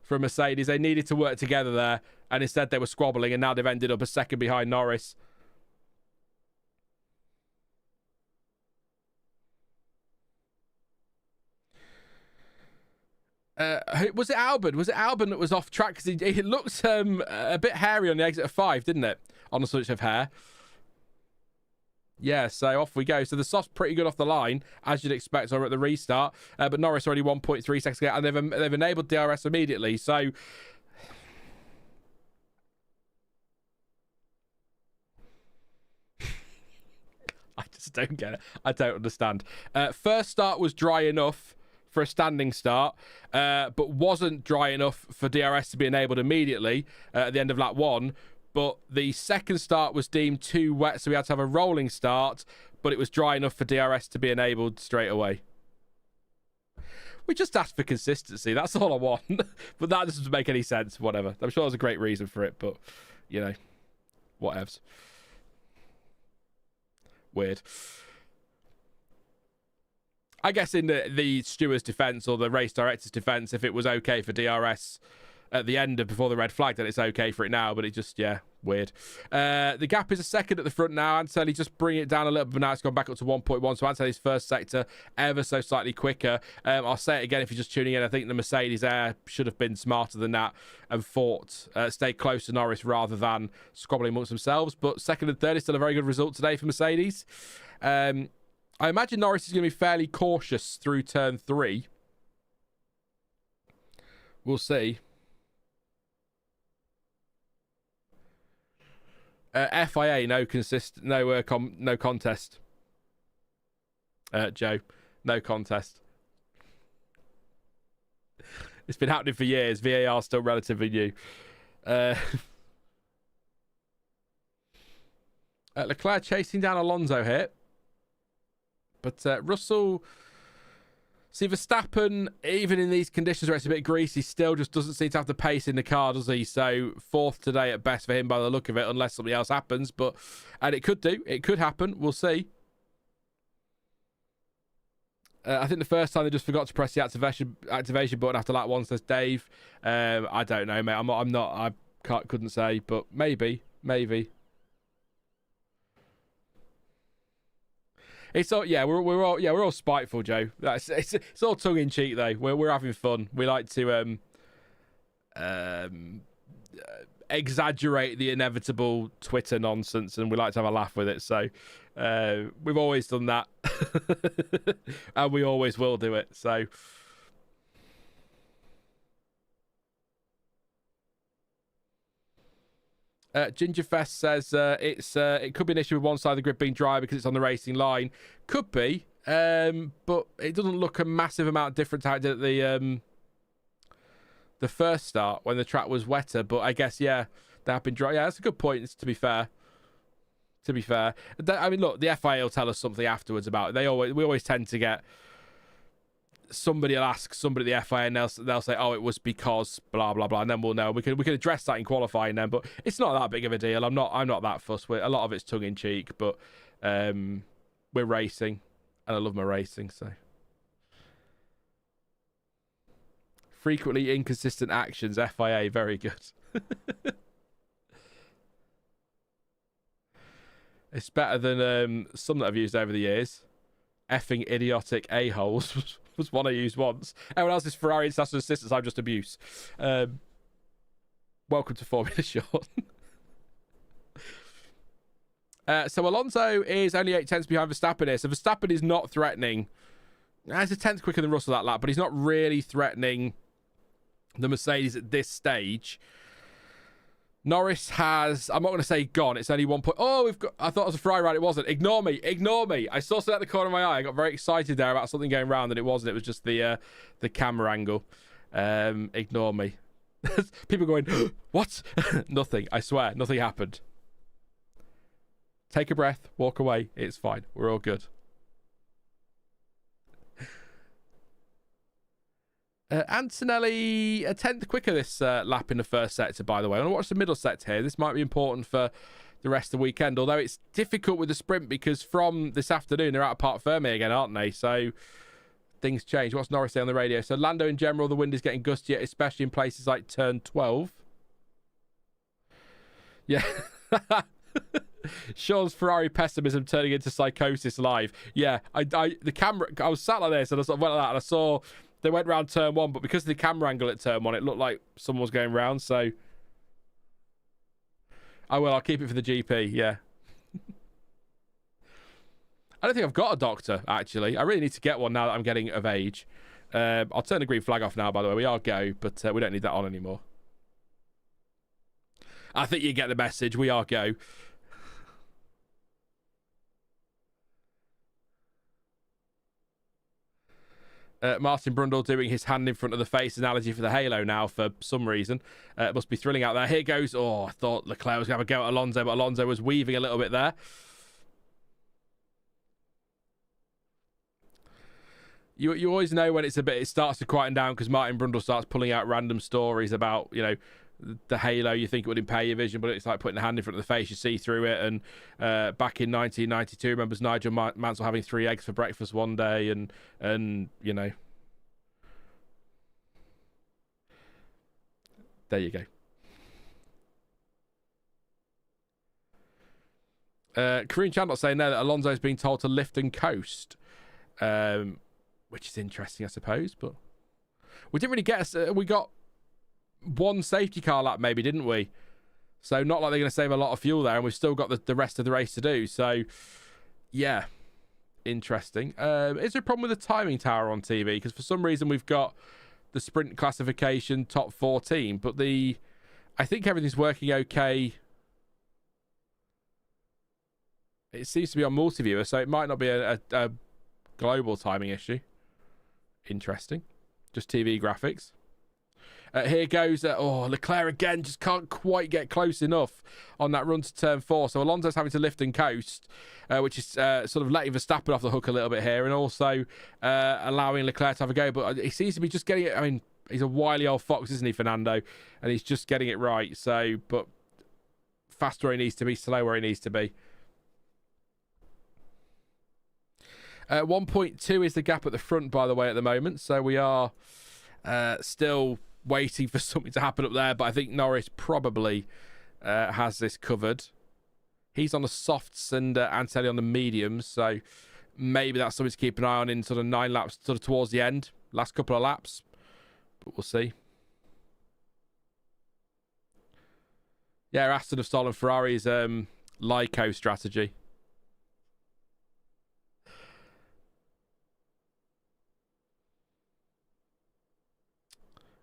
Mercedes. They needed to work together there, and instead they were squabbling, and now they've ended up a second behind Norris. Was it Albon? Was it Albon that was off track? Because he looked a bit hairy on the exit of 5, didn't it? On the subject of hair. Yeah, so off we go. So the soft's pretty good off the line, as you'd expect over at the restart. But Norris already 1.3 seconds ago, and they've enabled DRS immediately. So I just don't get it. I don't understand. First start was dry enough for a standing start, but wasn't dry enough for DRS to be enabled immediately at the end of lap 1. But the second start was deemed too wet, so we had to have a rolling start, but it was dry enough for DRS to be enabled straight away. We just asked for consistency. That's all I want. But that doesn't make any sense. Whatever. I'm sure there's a great reason for it, but, you know, whatevs. Weird. I guess in the steward's defence or the race director's defence, if it was okay for DRS at the end of before the red flag, then it's okay for it now. But it just, yeah, weird. The gap is a second at the front now. Antonelli just bring it down a little bit, but now it's gone back up to 1.1. So Antonelli's first sector ever so slightly quicker. I'll say it again if you're just tuning in. I think the Mercedes Air should have been smarter than that and stayed close to Norris rather than squabbling amongst themselves. But second and third is still a very good result today for Mercedes. I imagine Norris is going to be fairly cautious through turn 3. We'll see. FIA, no contest. Joe, no contest. It's been happening for years. VAR still relatively new. Leclerc chasing down Alonso here. But Russell... See, Verstappen, even in these conditions where it's a bit greasy, still just doesn't seem to have the pace in the car, does he? So, 4th today at best for him by the look of it, unless something else happens. And it could do. It could happen. We'll see. I think the first time they just forgot to press the activation button after lap 1, says Dave. I don't know, mate. I couldn't say, but maybe. It's all, yeah, we're all spiteful, Joe. It's all tongue in cheek though. We're having fun. We like to exaggerate the inevitable Twitter nonsense, and we like to have a laugh with it. So we've always done that, and we always will do it. So. Gingerfest says it could be an issue with one side of the grid being dry because it's on the racing line. Could be, but it doesn't look a massive amount different to how it did at the first start when the track was wetter. But I guess, yeah, they have been dry. Yeah, that's a good point, to be fair. I mean, look, the FIA will tell us something afterwards about it. We always tend to get... Somebody will ask somebody at the FIA and they'll say, oh, it was because blah blah blah, and then we'll know. We can address that in qualifying then, but it's not that big of a deal. I'm not that fussed with a lot of it's tongue in cheek, but we're racing and I love my racing. So frequently inconsistent actions, FIA, very good. It's better than some that I've used over the years. Effing idiotic a-holes was one I used once. Everyone else is Ferrari international assistants. I'm just abuse. Welcome to Formula Short. So Alonso is only 8 tenths behind Verstappen here. So Verstappen is not threatening. He's a tenth quicker than Russell that lap, but he's not really threatening the Mercedes at this stage. Norris has, I'm not going to say gone. It's only 1 point. Oh, I thought it was a Ferrari ride. It wasn't. Ignore me. I saw something at the corner of my eye. I got very excited there about something going round, and it wasn't. It was just the camera angle. Ignore me. People going, what? Nothing. I swear. Nothing happened. Take a breath. Walk away. It's fine. We're all good. Antonelli a tenth quicker this lap in the first sector, by the way. I want to watch the middle sector here. This might be important for the rest of the weekend, although it's difficult with the sprint because from this afternoon they're out of Parc Fermé again, aren't they? So things change. What's Norris say on the radio? So Lando in general, the wind is getting gusty, especially in places like turn 12. Yeah. Sean's Ferrari pessimism turning into psychosis live. Yeah, the camera, I was sat like this and I sort of went like that and I saw they went round turn 1, but because of the camera angle at turn 1, it looked like someone was going round, so I'll keep it for the GP, yeah. I don't think I've got a doctor, actually. I really need to get one now that I'm getting of age. I'll turn the green flag off now, by the way. We are go, but we don't need that on anymore. I think you get the message. We are go. Martin Brundle doing his hand in front of the face analogy for the halo now for some reason. It must be thrilling out there. Here goes. Oh, I thought Leclerc was going to have a go at Alonso, but Alonso was weaving a little bit there. You always know when it starts to quieten down because Martin Brundle starts pulling out random stories about, the halo. You think it would impair your vision, but it's like putting a hand in front of the face. You see through it. And back in 1992, remembers Nigel Mansell having 3 eggs for breakfast one day, and There you go. Korean Chandler saying there that Alonso's being told to lift and coast, which is interesting, I suppose. But we didn't really get we got one safety car lap, maybe, didn't we? So not like they're going to save a lot of fuel there, and we've still got the rest of the race to do. So yeah, interesting. Is there a problem with the timing tower on TV? Because for some reason we've got the sprint classification top 14, but I think everything's working okay. It seems to be on multi-viewer, so it might not be a global timing issue. Interesting. Just TV graphics. Here goes, Leclerc again, just can't quite get close enough on that run to turn 4. So Alonso's having to lift and coast, which is sort of letting Verstappen off the hook a little bit here, and also allowing Leclerc to have a go. But he seems to be just getting it. I mean, he's a wily old fox, isn't he, Fernando? And he's just getting it right. So, but fast where he needs to be, slow where he needs to be. 1.2 is the gap at the front, by the way, at the moment. So we are still waiting for something to happen up there, but I think Norris probably has this covered. He's on the softs and Antonelli on the mediums, so maybe that's something to keep an eye on in sort of 9 laps, sort of towards the end, last couple of laps, but we'll see. Yeah, Aston have stolen Ferrari's Lyco strategy.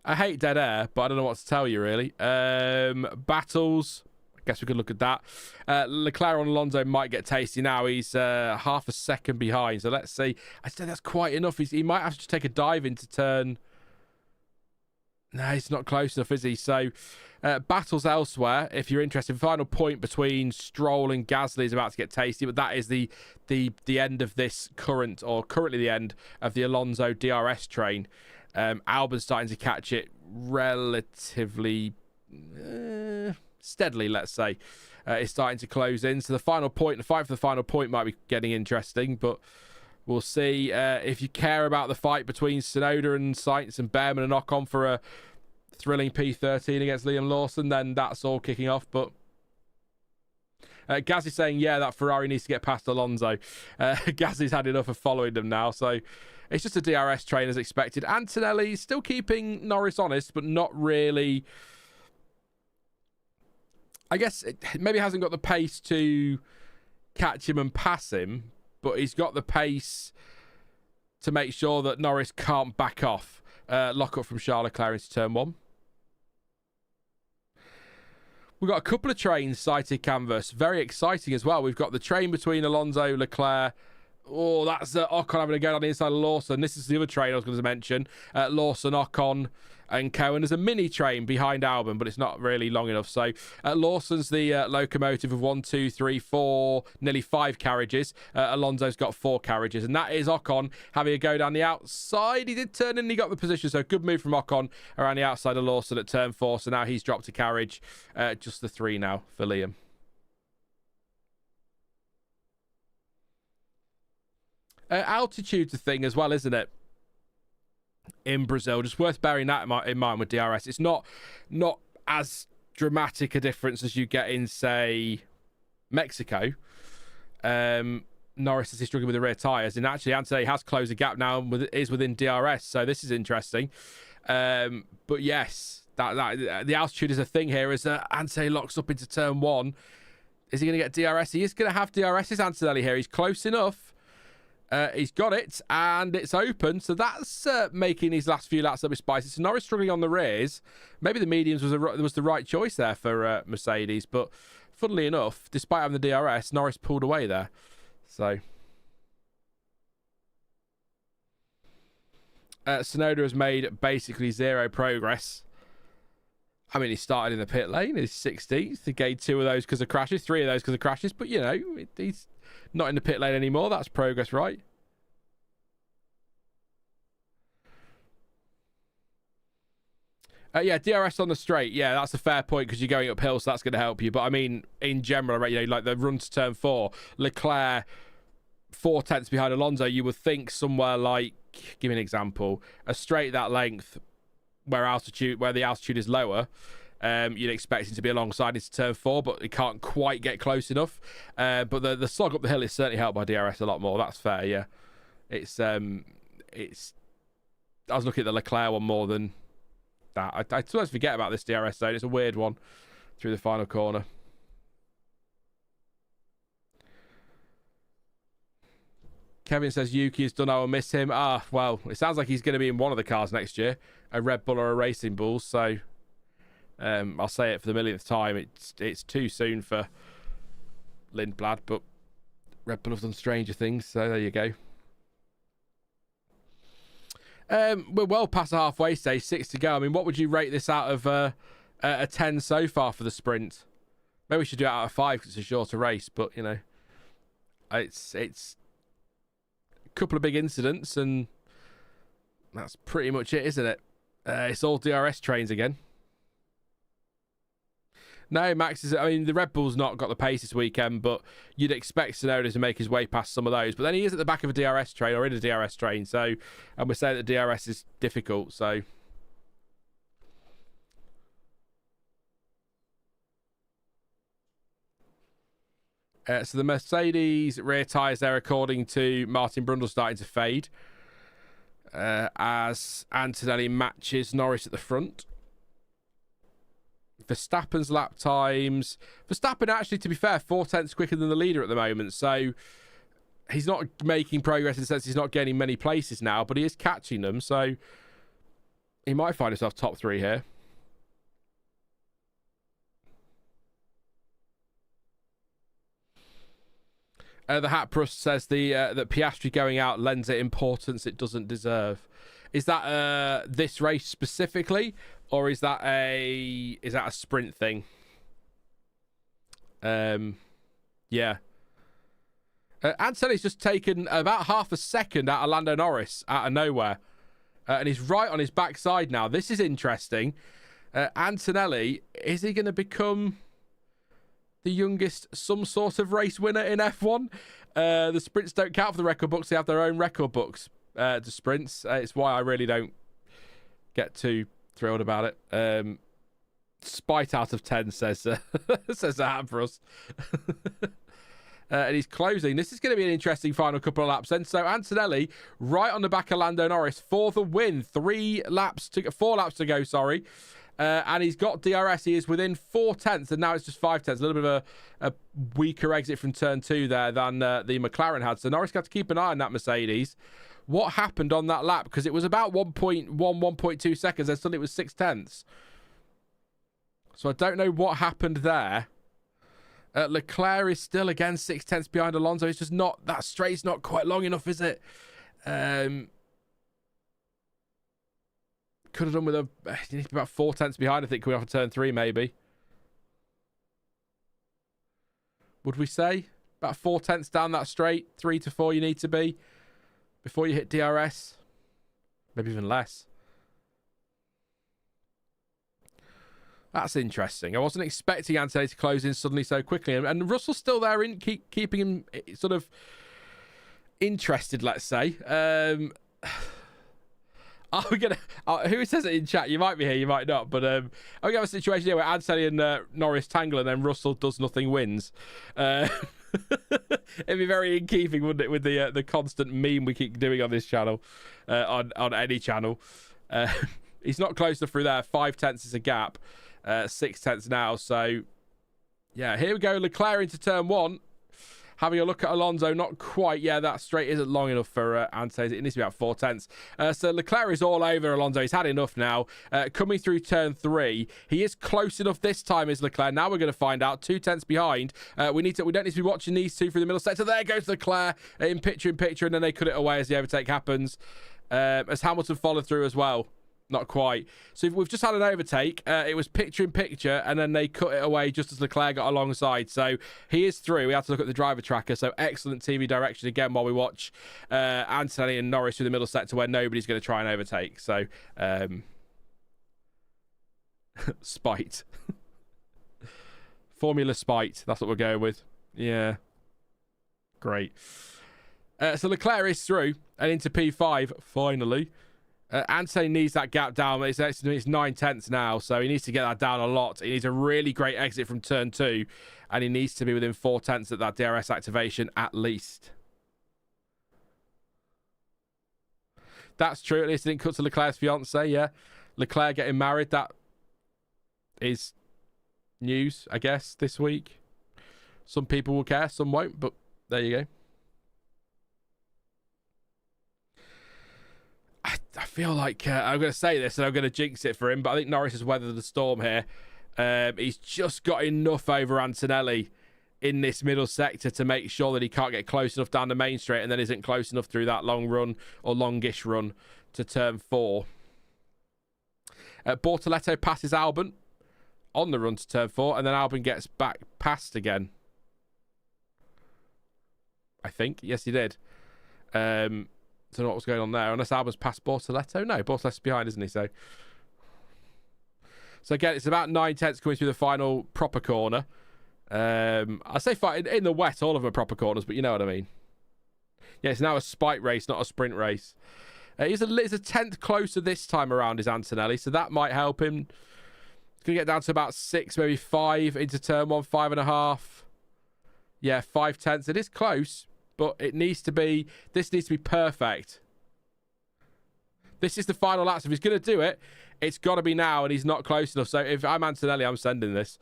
I hate dead air, but I don't know what to tell you, really. Battles. I guess we could look at that. Leclerc on Alonso might get tasty now. He's half a second behind. So let's see. I'd say that's quite enough. He might have to take a dive into turn. No, he's not close enough, is he? So battles elsewhere, if you're interested. Final point between Stroll and Gasly is about to get tasty, but that is the end of this currently the end of the Alonso DRS train. Albon's starting to catch it relatively steadily, let's say. It's starting to close in. So the fight for the final point might be getting interesting, but we'll see. If you care about the fight between Tsunoda and Sainz and Bearman and Ocon for a thrilling P13 against Lawson, then that's all kicking off. But Gasly's saying, yeah, that Ferrari needs to get past Alonso. Gasly's had enough of following them now, so it's just a DRS train as expected. Antonelli still keeping Norris honest, but not really. I guess maybe hasn't got the pace to catch him and pass him, but he's got the pace to make sure that Norris can't back off. Lock up from Charles Leclerc into turn 1. We've got a couple of trains sighted canvas. Very exciting as well. We've got the train between Alonso, Leclerc. Oh, that's Ocon having a go on the inside of Lawson. This is the other train I was going to mention. Lawson, Ocon, and Cohen. There's a mini train behind Albon, but it's not really long enough. So Lawson's the locomotive of 1, 2, 3, 4, nearly 5 carriages. Alonso's got 4 carriages, and that is Ocon having a go down the outside. He did turn in and he got the position, so good move from Ocon around the outside of Lawson at turn 4. So now he's dropped a carriage. Just the 3 now for Liam. Altitude's a thing as well, isn't it? In Brazil, just worth bearing that in mind with DRS. It's not as dramatic a difference as you get in, say, Mexico. Norris is struggling with the rear tyres, and actually Antonelli has closed the gap now and is within DRS, so this is interesting. But yes, that the altitude is a thing here. As Antonelli locks up into turn 1, is he going to get DRS? He is going to have DRS's Antonelli here. He's close enough. He's got it, and it's open. So that's making these last few laps a bit spicy. So Norris struggling on the rears. Maybe the mediums was the right choice there for Mercedes. But funnily enough, despite having the DRS, Norris pulled away there. So Tsunoda has made basically 0 progress. I mean, he started in the pit lane. He's 16th. He gained 2 of those because of crashes, 3 of those because of crashes. But, you know, he's not in the pit lane anymore. That's progress, right? Yeah, DRS on the straight. Yeah, that's a fair point because you're going uphill, so that's going to help you. But, I mean, in general, right, you know, like the run to turn 4, Leclerc 4 tenths behind Alonso, you would think somewhere like, give me an example, a straight that length, where the altitude is lower, you'd expect it to be alongside into turn 4, but it can't quite get close enough. But the slog up the hill is certainly helped by DRS a lot more. That's fair, yeah. It's I was looking at the Leclerc one more than that. I sometimes forget about this DRS zone. It's a weird one through the final corner. Kevin says Yuki is done. I will miss him. Well, it sounds like he's going to be in one of the cars next year, a Red Bull or a Racing Bull. So I'll say it for the millionth time. It's too soon for Lindblad, but Red Bull have done stranger things. So there you go. We're well past the halfway stage, 6 to go. I mean, what would you rate this out of a 10 so far for the sprint? Maybe we should do it out of 5 because it's a shorter race, but you know, it's a couple of big incidents and that's pretty much it, isn't it? It's all DRS trains again. No, Max is. I mean, the Red Bull's not got the pace this weekend, but you'd expect Tsunoda to make his way past some of those. But then he is at the back of a DRS train or in a DRS train, so and we're saying that DRS is difficult. So the Mercedes rear tyres there, according to Martin Brundle, starting to fade as Antonelli matches Norris at the front. Verstappen's lap times. Verstappen, actually, to be fair, 4/10 quicker than the leader at the moment. So he's not making progress in the sense he's not gaining many places now, but he is catching them. So he might find himself top 3 here. The Hatprust says that Piastri going out lends it importance it doesn't deserve. Is that this race specifically, or is that a sprint thing? Yeah. Antonelli's just taken about half a second out of Lando Norris out of nowhere, and he's right on his backside now. This is interesting. Antonelli, is he going to become the youngest some sort of race winner in F1? The sprints don't count for the record books. They have their own record books to sprints. It's why I really don't get too thrilled about it. Spite out of 10 says that for us. And he's closing. This is going to be an interesting final couple of laps then. So Antonelli right on the back of Lando Norris for the win. 4 laps to go, sorry. And he's got DRS. He is within 4/10, and now it's just 5/10. A little bit of a weaker exit from turn 2 there than the McLaren had. So Norris got to keep an eye on that Mercedes. What happened on that lap? Because it was about 1.2 seconds, and suddenly it was 6/10. So I don't know what happened there. Leclerc is still again 6/10 behind Alonso. It's just not, that straight's not quite long enough, is it? Could have done with you need to be about 4/10 behind, I think, coming off of turn 3, maybe. Would we say? About 4/10 down that straight, 3 to 4 you need to be before you hit DRS. Maybe even less. That's interesting. I wasn't expecting Antonelli to close in suddenly so quickly. And Russell's still there, keeping him sort of interested, let's say. Who says it in chat? You might be here, you might not. But I'm going to have a situation here where Antonelli and Norris tangle, and then Russell does nothing, wins. It'd be very in keeping, wouldn't it, with the constant meme we keep doing on this channel, on any channel. He's not close enough through there. 5/10 is a gap. 6/10 now. So, yeah, here we go. Leclerc into turn 1. Having a look at Alonso, not quite. Yeah, that straight isn't long enough for Antonelli. It needs to be about 4/10. So Leclerc is all over Alonso. He's had enough now. Coming through turn 3, he is close enough this time, is Leclerc. Now we're going to find out. 2/10 behind. We don't need to be watching these two through the middle sector. There goes Leclerc in picture, and then they cut it away as the overtake happens. As Hamilton followed through as well. Not quite. So we've just had an overtake. It was picture in picture, and then they cut it away just as Leclerc got alongside. So he is through. We have to look at the driver tracker. So excellent TV direction again while we watch Antonelli and Norris through the middle sector where nobody's going to try and overtake. So spite. Formula spite. That's what we're going with. Yeah. Great. So Leclerc is through and into P5 finally. Anthony needs that gap down. It's 9/10 now, so he needs to get that down a lot. He needs a really great exit from turn 2, and he needs to be within 4/10 at that DRS activation at least. That's true. At least it didn't cut to Leclerc's fiance. Yeah, Leclerc getting married. That is news, I guess, this week. Some people will care, some won't, but there you go. I feel like I'm going to say this and I'm going to jinx it for him, but I think Norris has weathered the storm here. He's just got enough over Antonelli in this middle sector to make sure that he can't get close enough down the main straight and then isn't close enough through that long run or longish run to turn 4. Bortoleto passes Albon on the run to turn 4, and then Albon gets back past again. I think. Yes, he did. Don't know what was going on there. Unless Albon's past Bortoleto. No, Bortoleto's behind, isn't he? So again, it's about 9/10 coming through the final proper corner. I say in the wet, all of them are proper corners, but you know what I mean. Yeah, it's now a spike race, not a sprint race. He's a 10th closer this time around, is Antonelli, so that might help him. It's going to get down to about 6, maybe 5 into turn 1, 5.5. Yeah, 5/10. It is close, but this needs to be perfect. This is the final lap. So if he's going to do it, it's got to be now, and he's not close enough. So if I'm Antonelli, I'm sending this.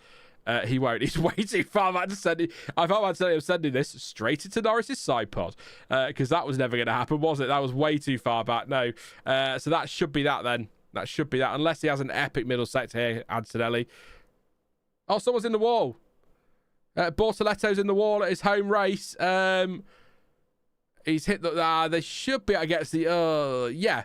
He won't. He's way too far back to send it. If I'm Antonelli, I'm sending this straight into Norris's side pod, because that was never going to happen, was it? That was way too far back. No. So that should be that then. That should be that. Unless he has an epic middle sector here, Antonelli. Oh, someone's in the wall. Bortoleto's in the wall at his home race. He's hit the... they should be against the... yeah.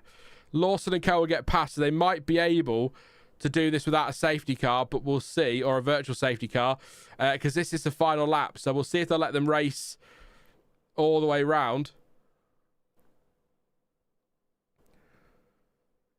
Lawson and Co will get past, so they might be able to do this without a safety car, but we'll see, or a virtual safety car, because this is the final lap. So we'll see if they'll let them race all the way round.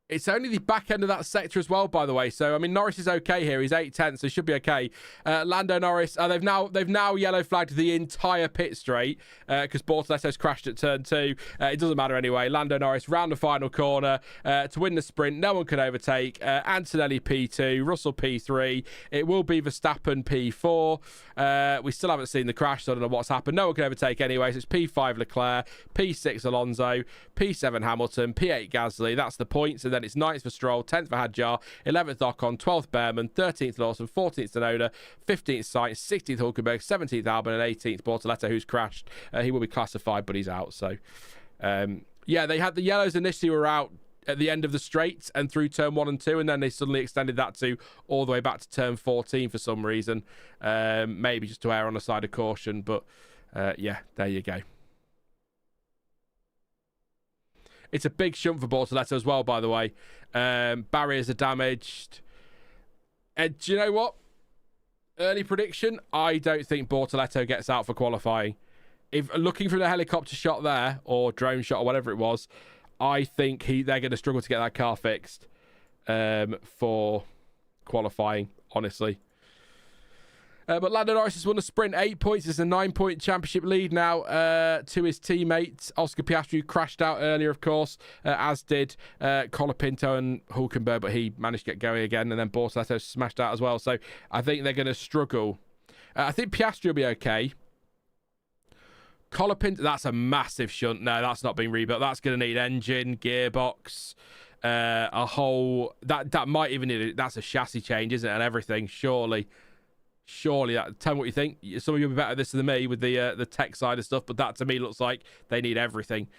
It's only the back end of that sector as well, by the way. So, I mean, Norris is okay here. He's 8/10, so he should be okay. Lando Norris, they've now yellow flagged the entire pit straight because Bortoleto's crashed at turn 2. It doesn't matter anyway. Lando Norris round the final corner to win the sprint. No one can overtake. Antonelli P2, Russell P3. It will be Verstappen P4. We still haven't seen the crash, so I don't know what's happened. No one can overtake anyway, so it's P5 Leclerc, P6 Alonso, P7 Hamilton, P8 Gasly. That's the points, and then it's 9th for Stroll, 10th for Hadjar, 11th Ocon, 12th Bearman, 13th Lawson, 14th Tsunoda, 15th Sainz, 16th Hulkenberg, 17th Albon, and 18th Bortoleto, who's crashed. He will be classified, but he's out. So, yeah, they had the yellows initially were out at the end of the straight and through turn 1 and 2, and then they suddenly extended that to all the way back to turn 14 for some reason. Maybe just to err on the side of caution, but yeah, there you go. It's a big shunt for Bortoleto as well, by the way. Barriers are damaged. Do you know what? Early prediction, I don't think Bortoleto gets out for qualifying. If looking from the helicopter shot there, or drone shot, or whatever it was, I think they're going to struggle to get that car fixed for qualifying, honestly. But Lando Norris has won the sprint, 8 points. It's a 9-point championship lead now to his teammates. Oscar Piastri, who crashed out earlier, of course, as did Colapinto and Hulkenberg, but he managed to get going again, and then Bortoleto smashed out as well. So I think they're going to struggle. I think Piastri will be okay. Colapinto, that's a massive shunt. No, that's not being rebuilt. That's going to need engine, gearbox, a whole... That might even need... That's a chassis change, isn't it? And everything, surely. Surely, tell me what you think. Some of you will be better at this than me with the tech side of stuff, but that to me looks like they need everything.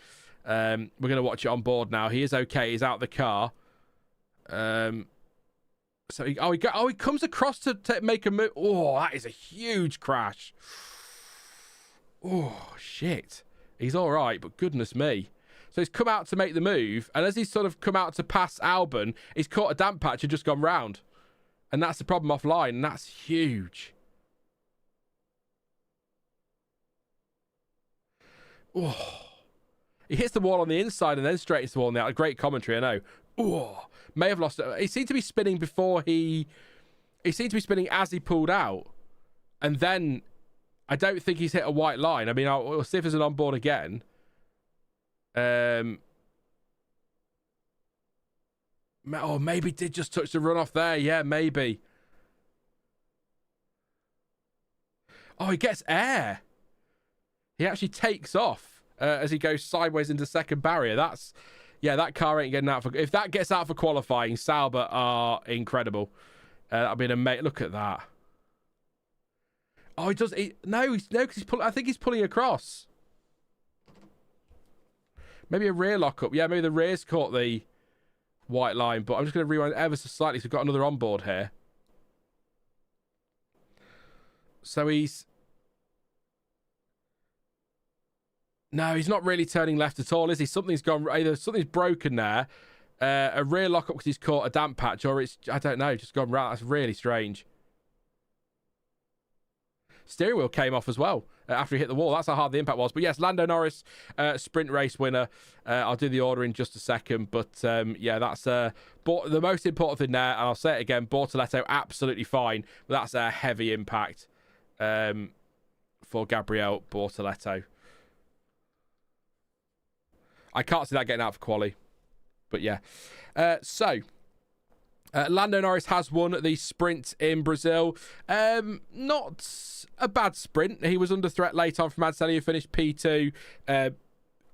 We're going to watch it on board now. He is okay. He's out of the car. So he comes across to make a move. Oh, that is a huge crash. Oh, shit. He's all right, but goodness me. So he's come out to make the move, and as he's sort of come out to pass Albon, he's caught a damp patch and just gone round. And that's the problem offline, and that's huge. Oh. He hits the wall on the inside and then straight into the wall on the outside. Great commentary, I know. Oh. May have lost it. He seemed to be spinning before he seemed to be spinning as he pulled out. And then I don't think he's hit a white line. I mean, we'll see if there's an onboard again. Oh, maybe did just touch the runoff there. Yeah, maybe. Oh, he gets air. He actually takes off as he goes sideways into second barrier. That car ain't getting out for... If that gets out for qualifying, Sauber are incredible. That'll be an amazing... Look at that. Oh, he does... because he's pulling... I think he's pulling across. Maybe a rear lockup. Yeah, maybe the rear's caught the white line, but I'm just going to rewind ever so slightly, so we've got another onboard here. So he's... No, he's not really turning left at all, is he? Something's gone... Either something's broken there, a rear lockup because he's caught a damp patch, or it's... I don't know, just gone right. That's really strange. Steering wheel came off as well after he hit the wall. That's how hard the impact was. But yes, Lando Norris, sprint race winner. I'll do the order in just a second. But yeah, that's the most important thing there. And I'll say it again, Bortoleto absolutely fine. But that's a heavy impact for Gabriel Bortoleto. I can't see that getting out for quali. But yeah. Lando Norris has won the sprint in Brazil. Not a bad sprint. He was under threat late on from Antonelli, who finished P2.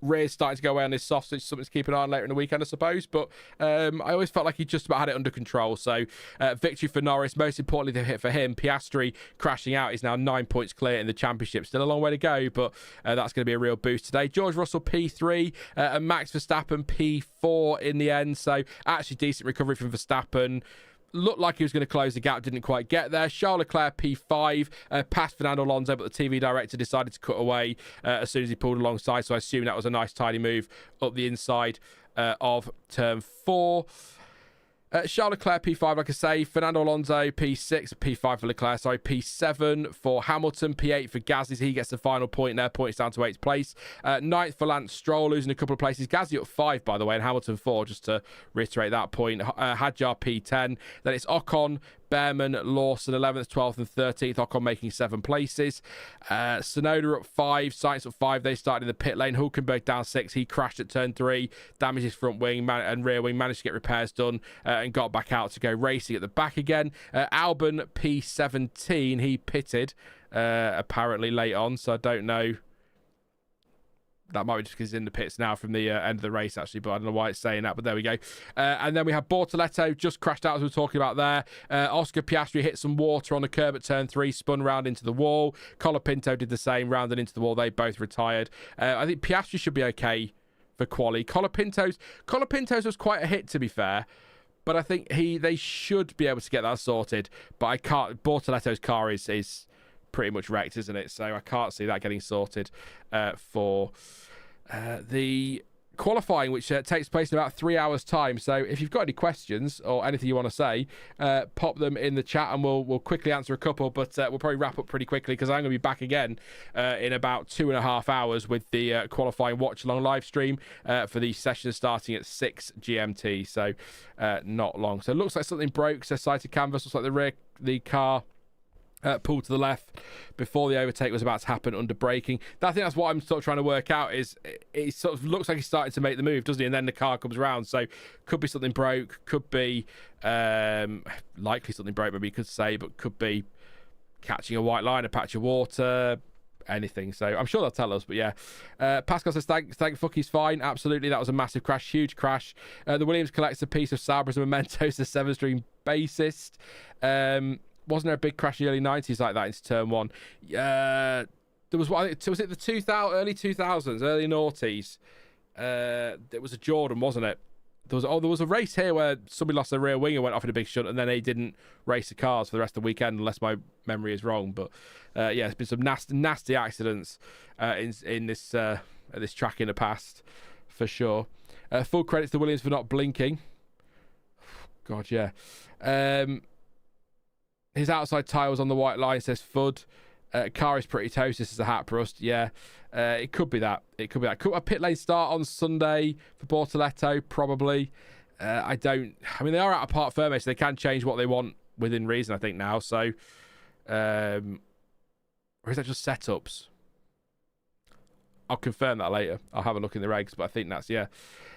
Rear's starting to go away on his soft, so something to keep an eye on later in the weekend, I suppose. But I always felt like he just about had it under control. So victory for Norris. Most importantly, the hit for him. Piastri crashing out is now 9 points clear in the championship. Still a long way to go, but that's going to be a real boost today. George Russell P3 and Max Verstappen P4 in the end. So actually decent recovery from Verstappen. Looked like he was going to close the gap, didn't quite get there. Charles Leclerc P5 passed Fernando Alonso, but the TV director decided to cut away as soon as he pulled alongside, so I assume that was a nice tidy move up the inside of turn 4. Charles Leclerc P5, like I say. Fernando Alonso P6, P5 for Leclerc, sorry, P7 for Hamilton, P8 for Gasly. He gets the final point there, points down to 8th place. 9th for Lance Stroll, losing a couple of places. Gasly up 5, by the way, and Hamilton 4, just to reiterate that point. Hadjar P10. Then it's Ocon, Bearman, Lawson 11th, 12th and 13th. Ocon making 7 places. Tsunoda up 5, Sainz up 5. They started in the pit lane. Hulkenberg down 6. He crashed at turn 3, damaged his front wing and rear wing, managed to get repairs done and got back out to go racing at the back again. Albon P17. He pitted apparently late on, so I don't know. That might be just because he's in the pits now from the end of the race, actually, but I don't know why it's saying that, but there we go. And then we have Bortoleto, just crashed out as we were talking about there. Oscar Piastri hit some water on the curb at turn 3, spun round into the wall. Colapinto did the same, rounded into the wall. They both retired. I think Piastri should be okay for quali. Colapinto's was quite a hit, to be fair, but I think they should be able to get that sorted. But I can't. Bortoleto's car is pretty much wrecked, isn't it? So I can't see that getting sorted for the qualifying, which takes place in about 3 hours time. So if you've got any questions or anything you want to say, pop them in the chat and we'll quickly answer a couple, but we'll probably wrap up pretty quickly because I'm going to be back again in about 2.5 hours with the qualifying watch-along live stream for the session starting at 6 GMT, so not long. So it looks like something broke, so side to canvas, looks like the car pulled to the left before the overtake was about to happen under braking. I think that's what I'm sort of trying to work out, is it sort of looks like he's starting to make the move, doesn't he? And then the car comes around, so could be something broke, could be likely something broke, maybe you could say, but could be catching a white line, a patch of water, anything. So I'm sure they'll tell us, but yeah. Pascal says thank fuck, he's fine. Absolutely, that was a massive crash, huge crash. The Williams collects a piece of Sauber as a memento as the 7-string bassist. Wasn't there a big crash in the early 90s like that into turn 1? There was, I think, was it the early 2000s, early noughties? It was a Jordan, wasn't it? There was a race here where somebody lost their rear wing and went off in a big shunt, and then they didn't race the cars for the rest of the weekend, unless my memory is wrong. But yeah, there's been some nasty accidents in this track in the past, for sure. Full credits to Williams for not blinking. God, yeah. His outside tyre was on the white line, says Fudd. Car is pretty toast. This is a hat rust. Yeah, it could be that. Could a pit lane start on Sunday for Bortoleto? Probably. I mean, they are out of part firmware, so they can change what they want within reason, I think, now. So, or is that just setups? I'll confirm that later. I'll have a look in the regs, but I think that's,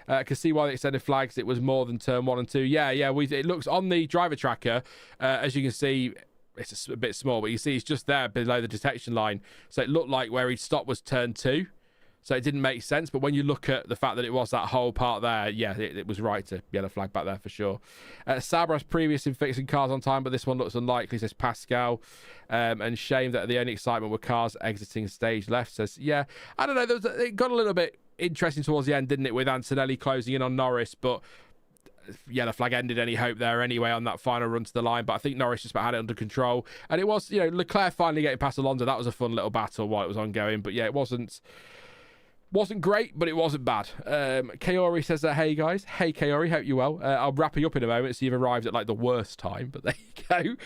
I can see why they extended flags. It was more than turn 1 and 2. It looks on the driver tracker, as you can see, it's a bit small, but you see it's just there below the detection line. So it looked like where he'd stopped was turn 2. So it didn't make sense. But when you look at the fact that it was that whole part there, it was right to yellow flag back there for sure. Sauber has previous in fixing cars on time, but this one looks unlikely, says Pascal. And shame that the only excitement were cars exiting stage left, says, I don't know. It got a little bit interesting towards the end, didn't it, with Antonelli closing in on Norris, but the flag ended any hope there anyway on that final run to the line. But I think Norris just about had it under control, and it was, Leclerc finally getting past Alonso. That was a fun little battle while it was ongoing, but it wasn't great, but it wasn't bad. Kaori says that, hey guys. Hey Kaori, hope you're well. I'll wrap you up in a moment, so you've arrived at like the worst time, but there you go.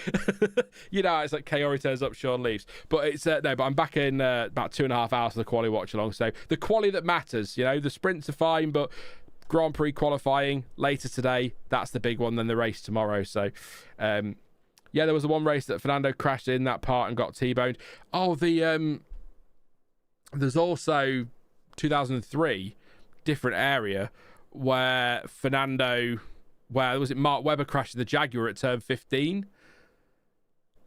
It's like Kaori turns up, Sean leaves. But it's but I'm back in about 2.5 hours for the quali watch along. So the quali that matters, the sprints are fine, but Grand Prix qualifying later today, that's the big one, then the race tomorrow. So there was the one race that Fernando crashed in that part and got T-boned. There's also 2003 different area where Mark Webber crashed the Jaguar at turn 15,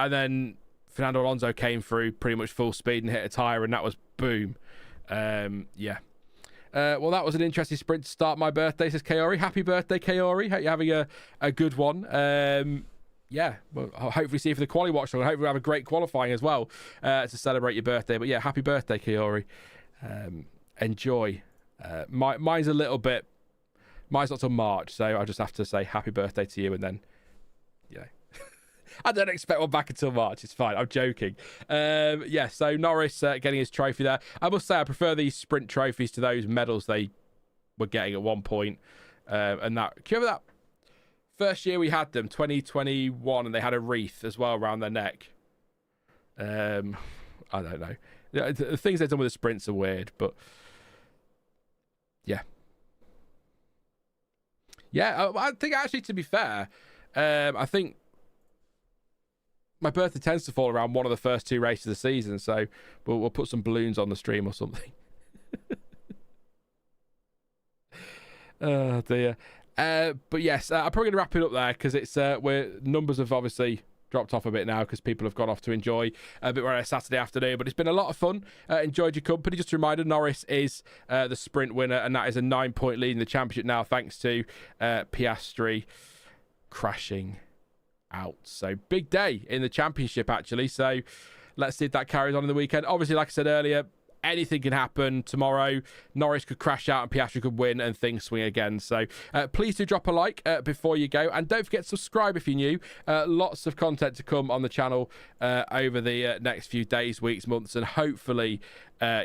and then Fernando Alonso came through pretty much full speed and hit a tyre, and that was boom. Well, that was an interesting sprint to start my birthday, says Kaori. Happy birthday, Kaori. Hope you're having a good one. Well, I'll hopefully see you for the quali watch, and hopefully we'll have a gret qualifying as well to celebrate your birthday. But happy birthday, Kaori. Enjoy. Mine's not till March, so I'll just have to say happy birthday to you, and then I don't expect one back until March. It's fine. I'm joking. So Norris getting his trophy there. I must say I prefer these sprint trophies to those medals they were getting at one point. And that, can you remember that first year we had them, 2021, and they had a wreath as well around their neck? I don't know. The things they've done with the sprints are weird, but I think actually, to be fair, I think my birthday tends to fall around one of the first 2 races of the season, so we'll put some balloons on the stream or something. Oh dear. But yes, I'm probably going to wrap it up there because it's numbers have obviously dropped off a bit now because people have gone off to enjoy a bit more of a Saturday afternoon, but it's been a lot of fun. Enjoyed your company. Just a reminder, Norris is the sprint winner, and that is a 9-point lead in the championship now, thanks to Piastri crashing out. So big day in the championship, actually. So let's see if that carries on in the weekend. Obviously, like I said earlier, anything can happen tomorrow. Norris could crash out and Piastri could win and things swing again. So please do drop a like before you go, and don't forget to subscribe if you're new. Lots of content to come on the channel over the next few days, weeks, months, and hopefully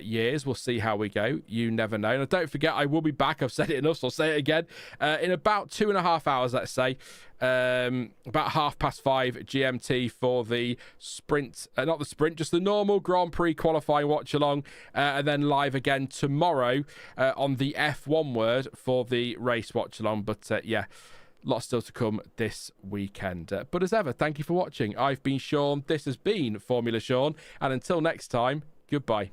years. We'll see how we go. You never know. And don't forget, I will be back. I've said it enough, so I'll say it again. In about 2.5 hours, let's say, about 5:30 GMT for the sprint, not the sprint, just the normal Grand Prix qualifying watch along, and then live again tomorrow on the F1 word for the race watch along. But lots still to come this weekend. But as ever, thank you for watching. I've been Sean. This has been Formula Sean, and until next time, goodbye.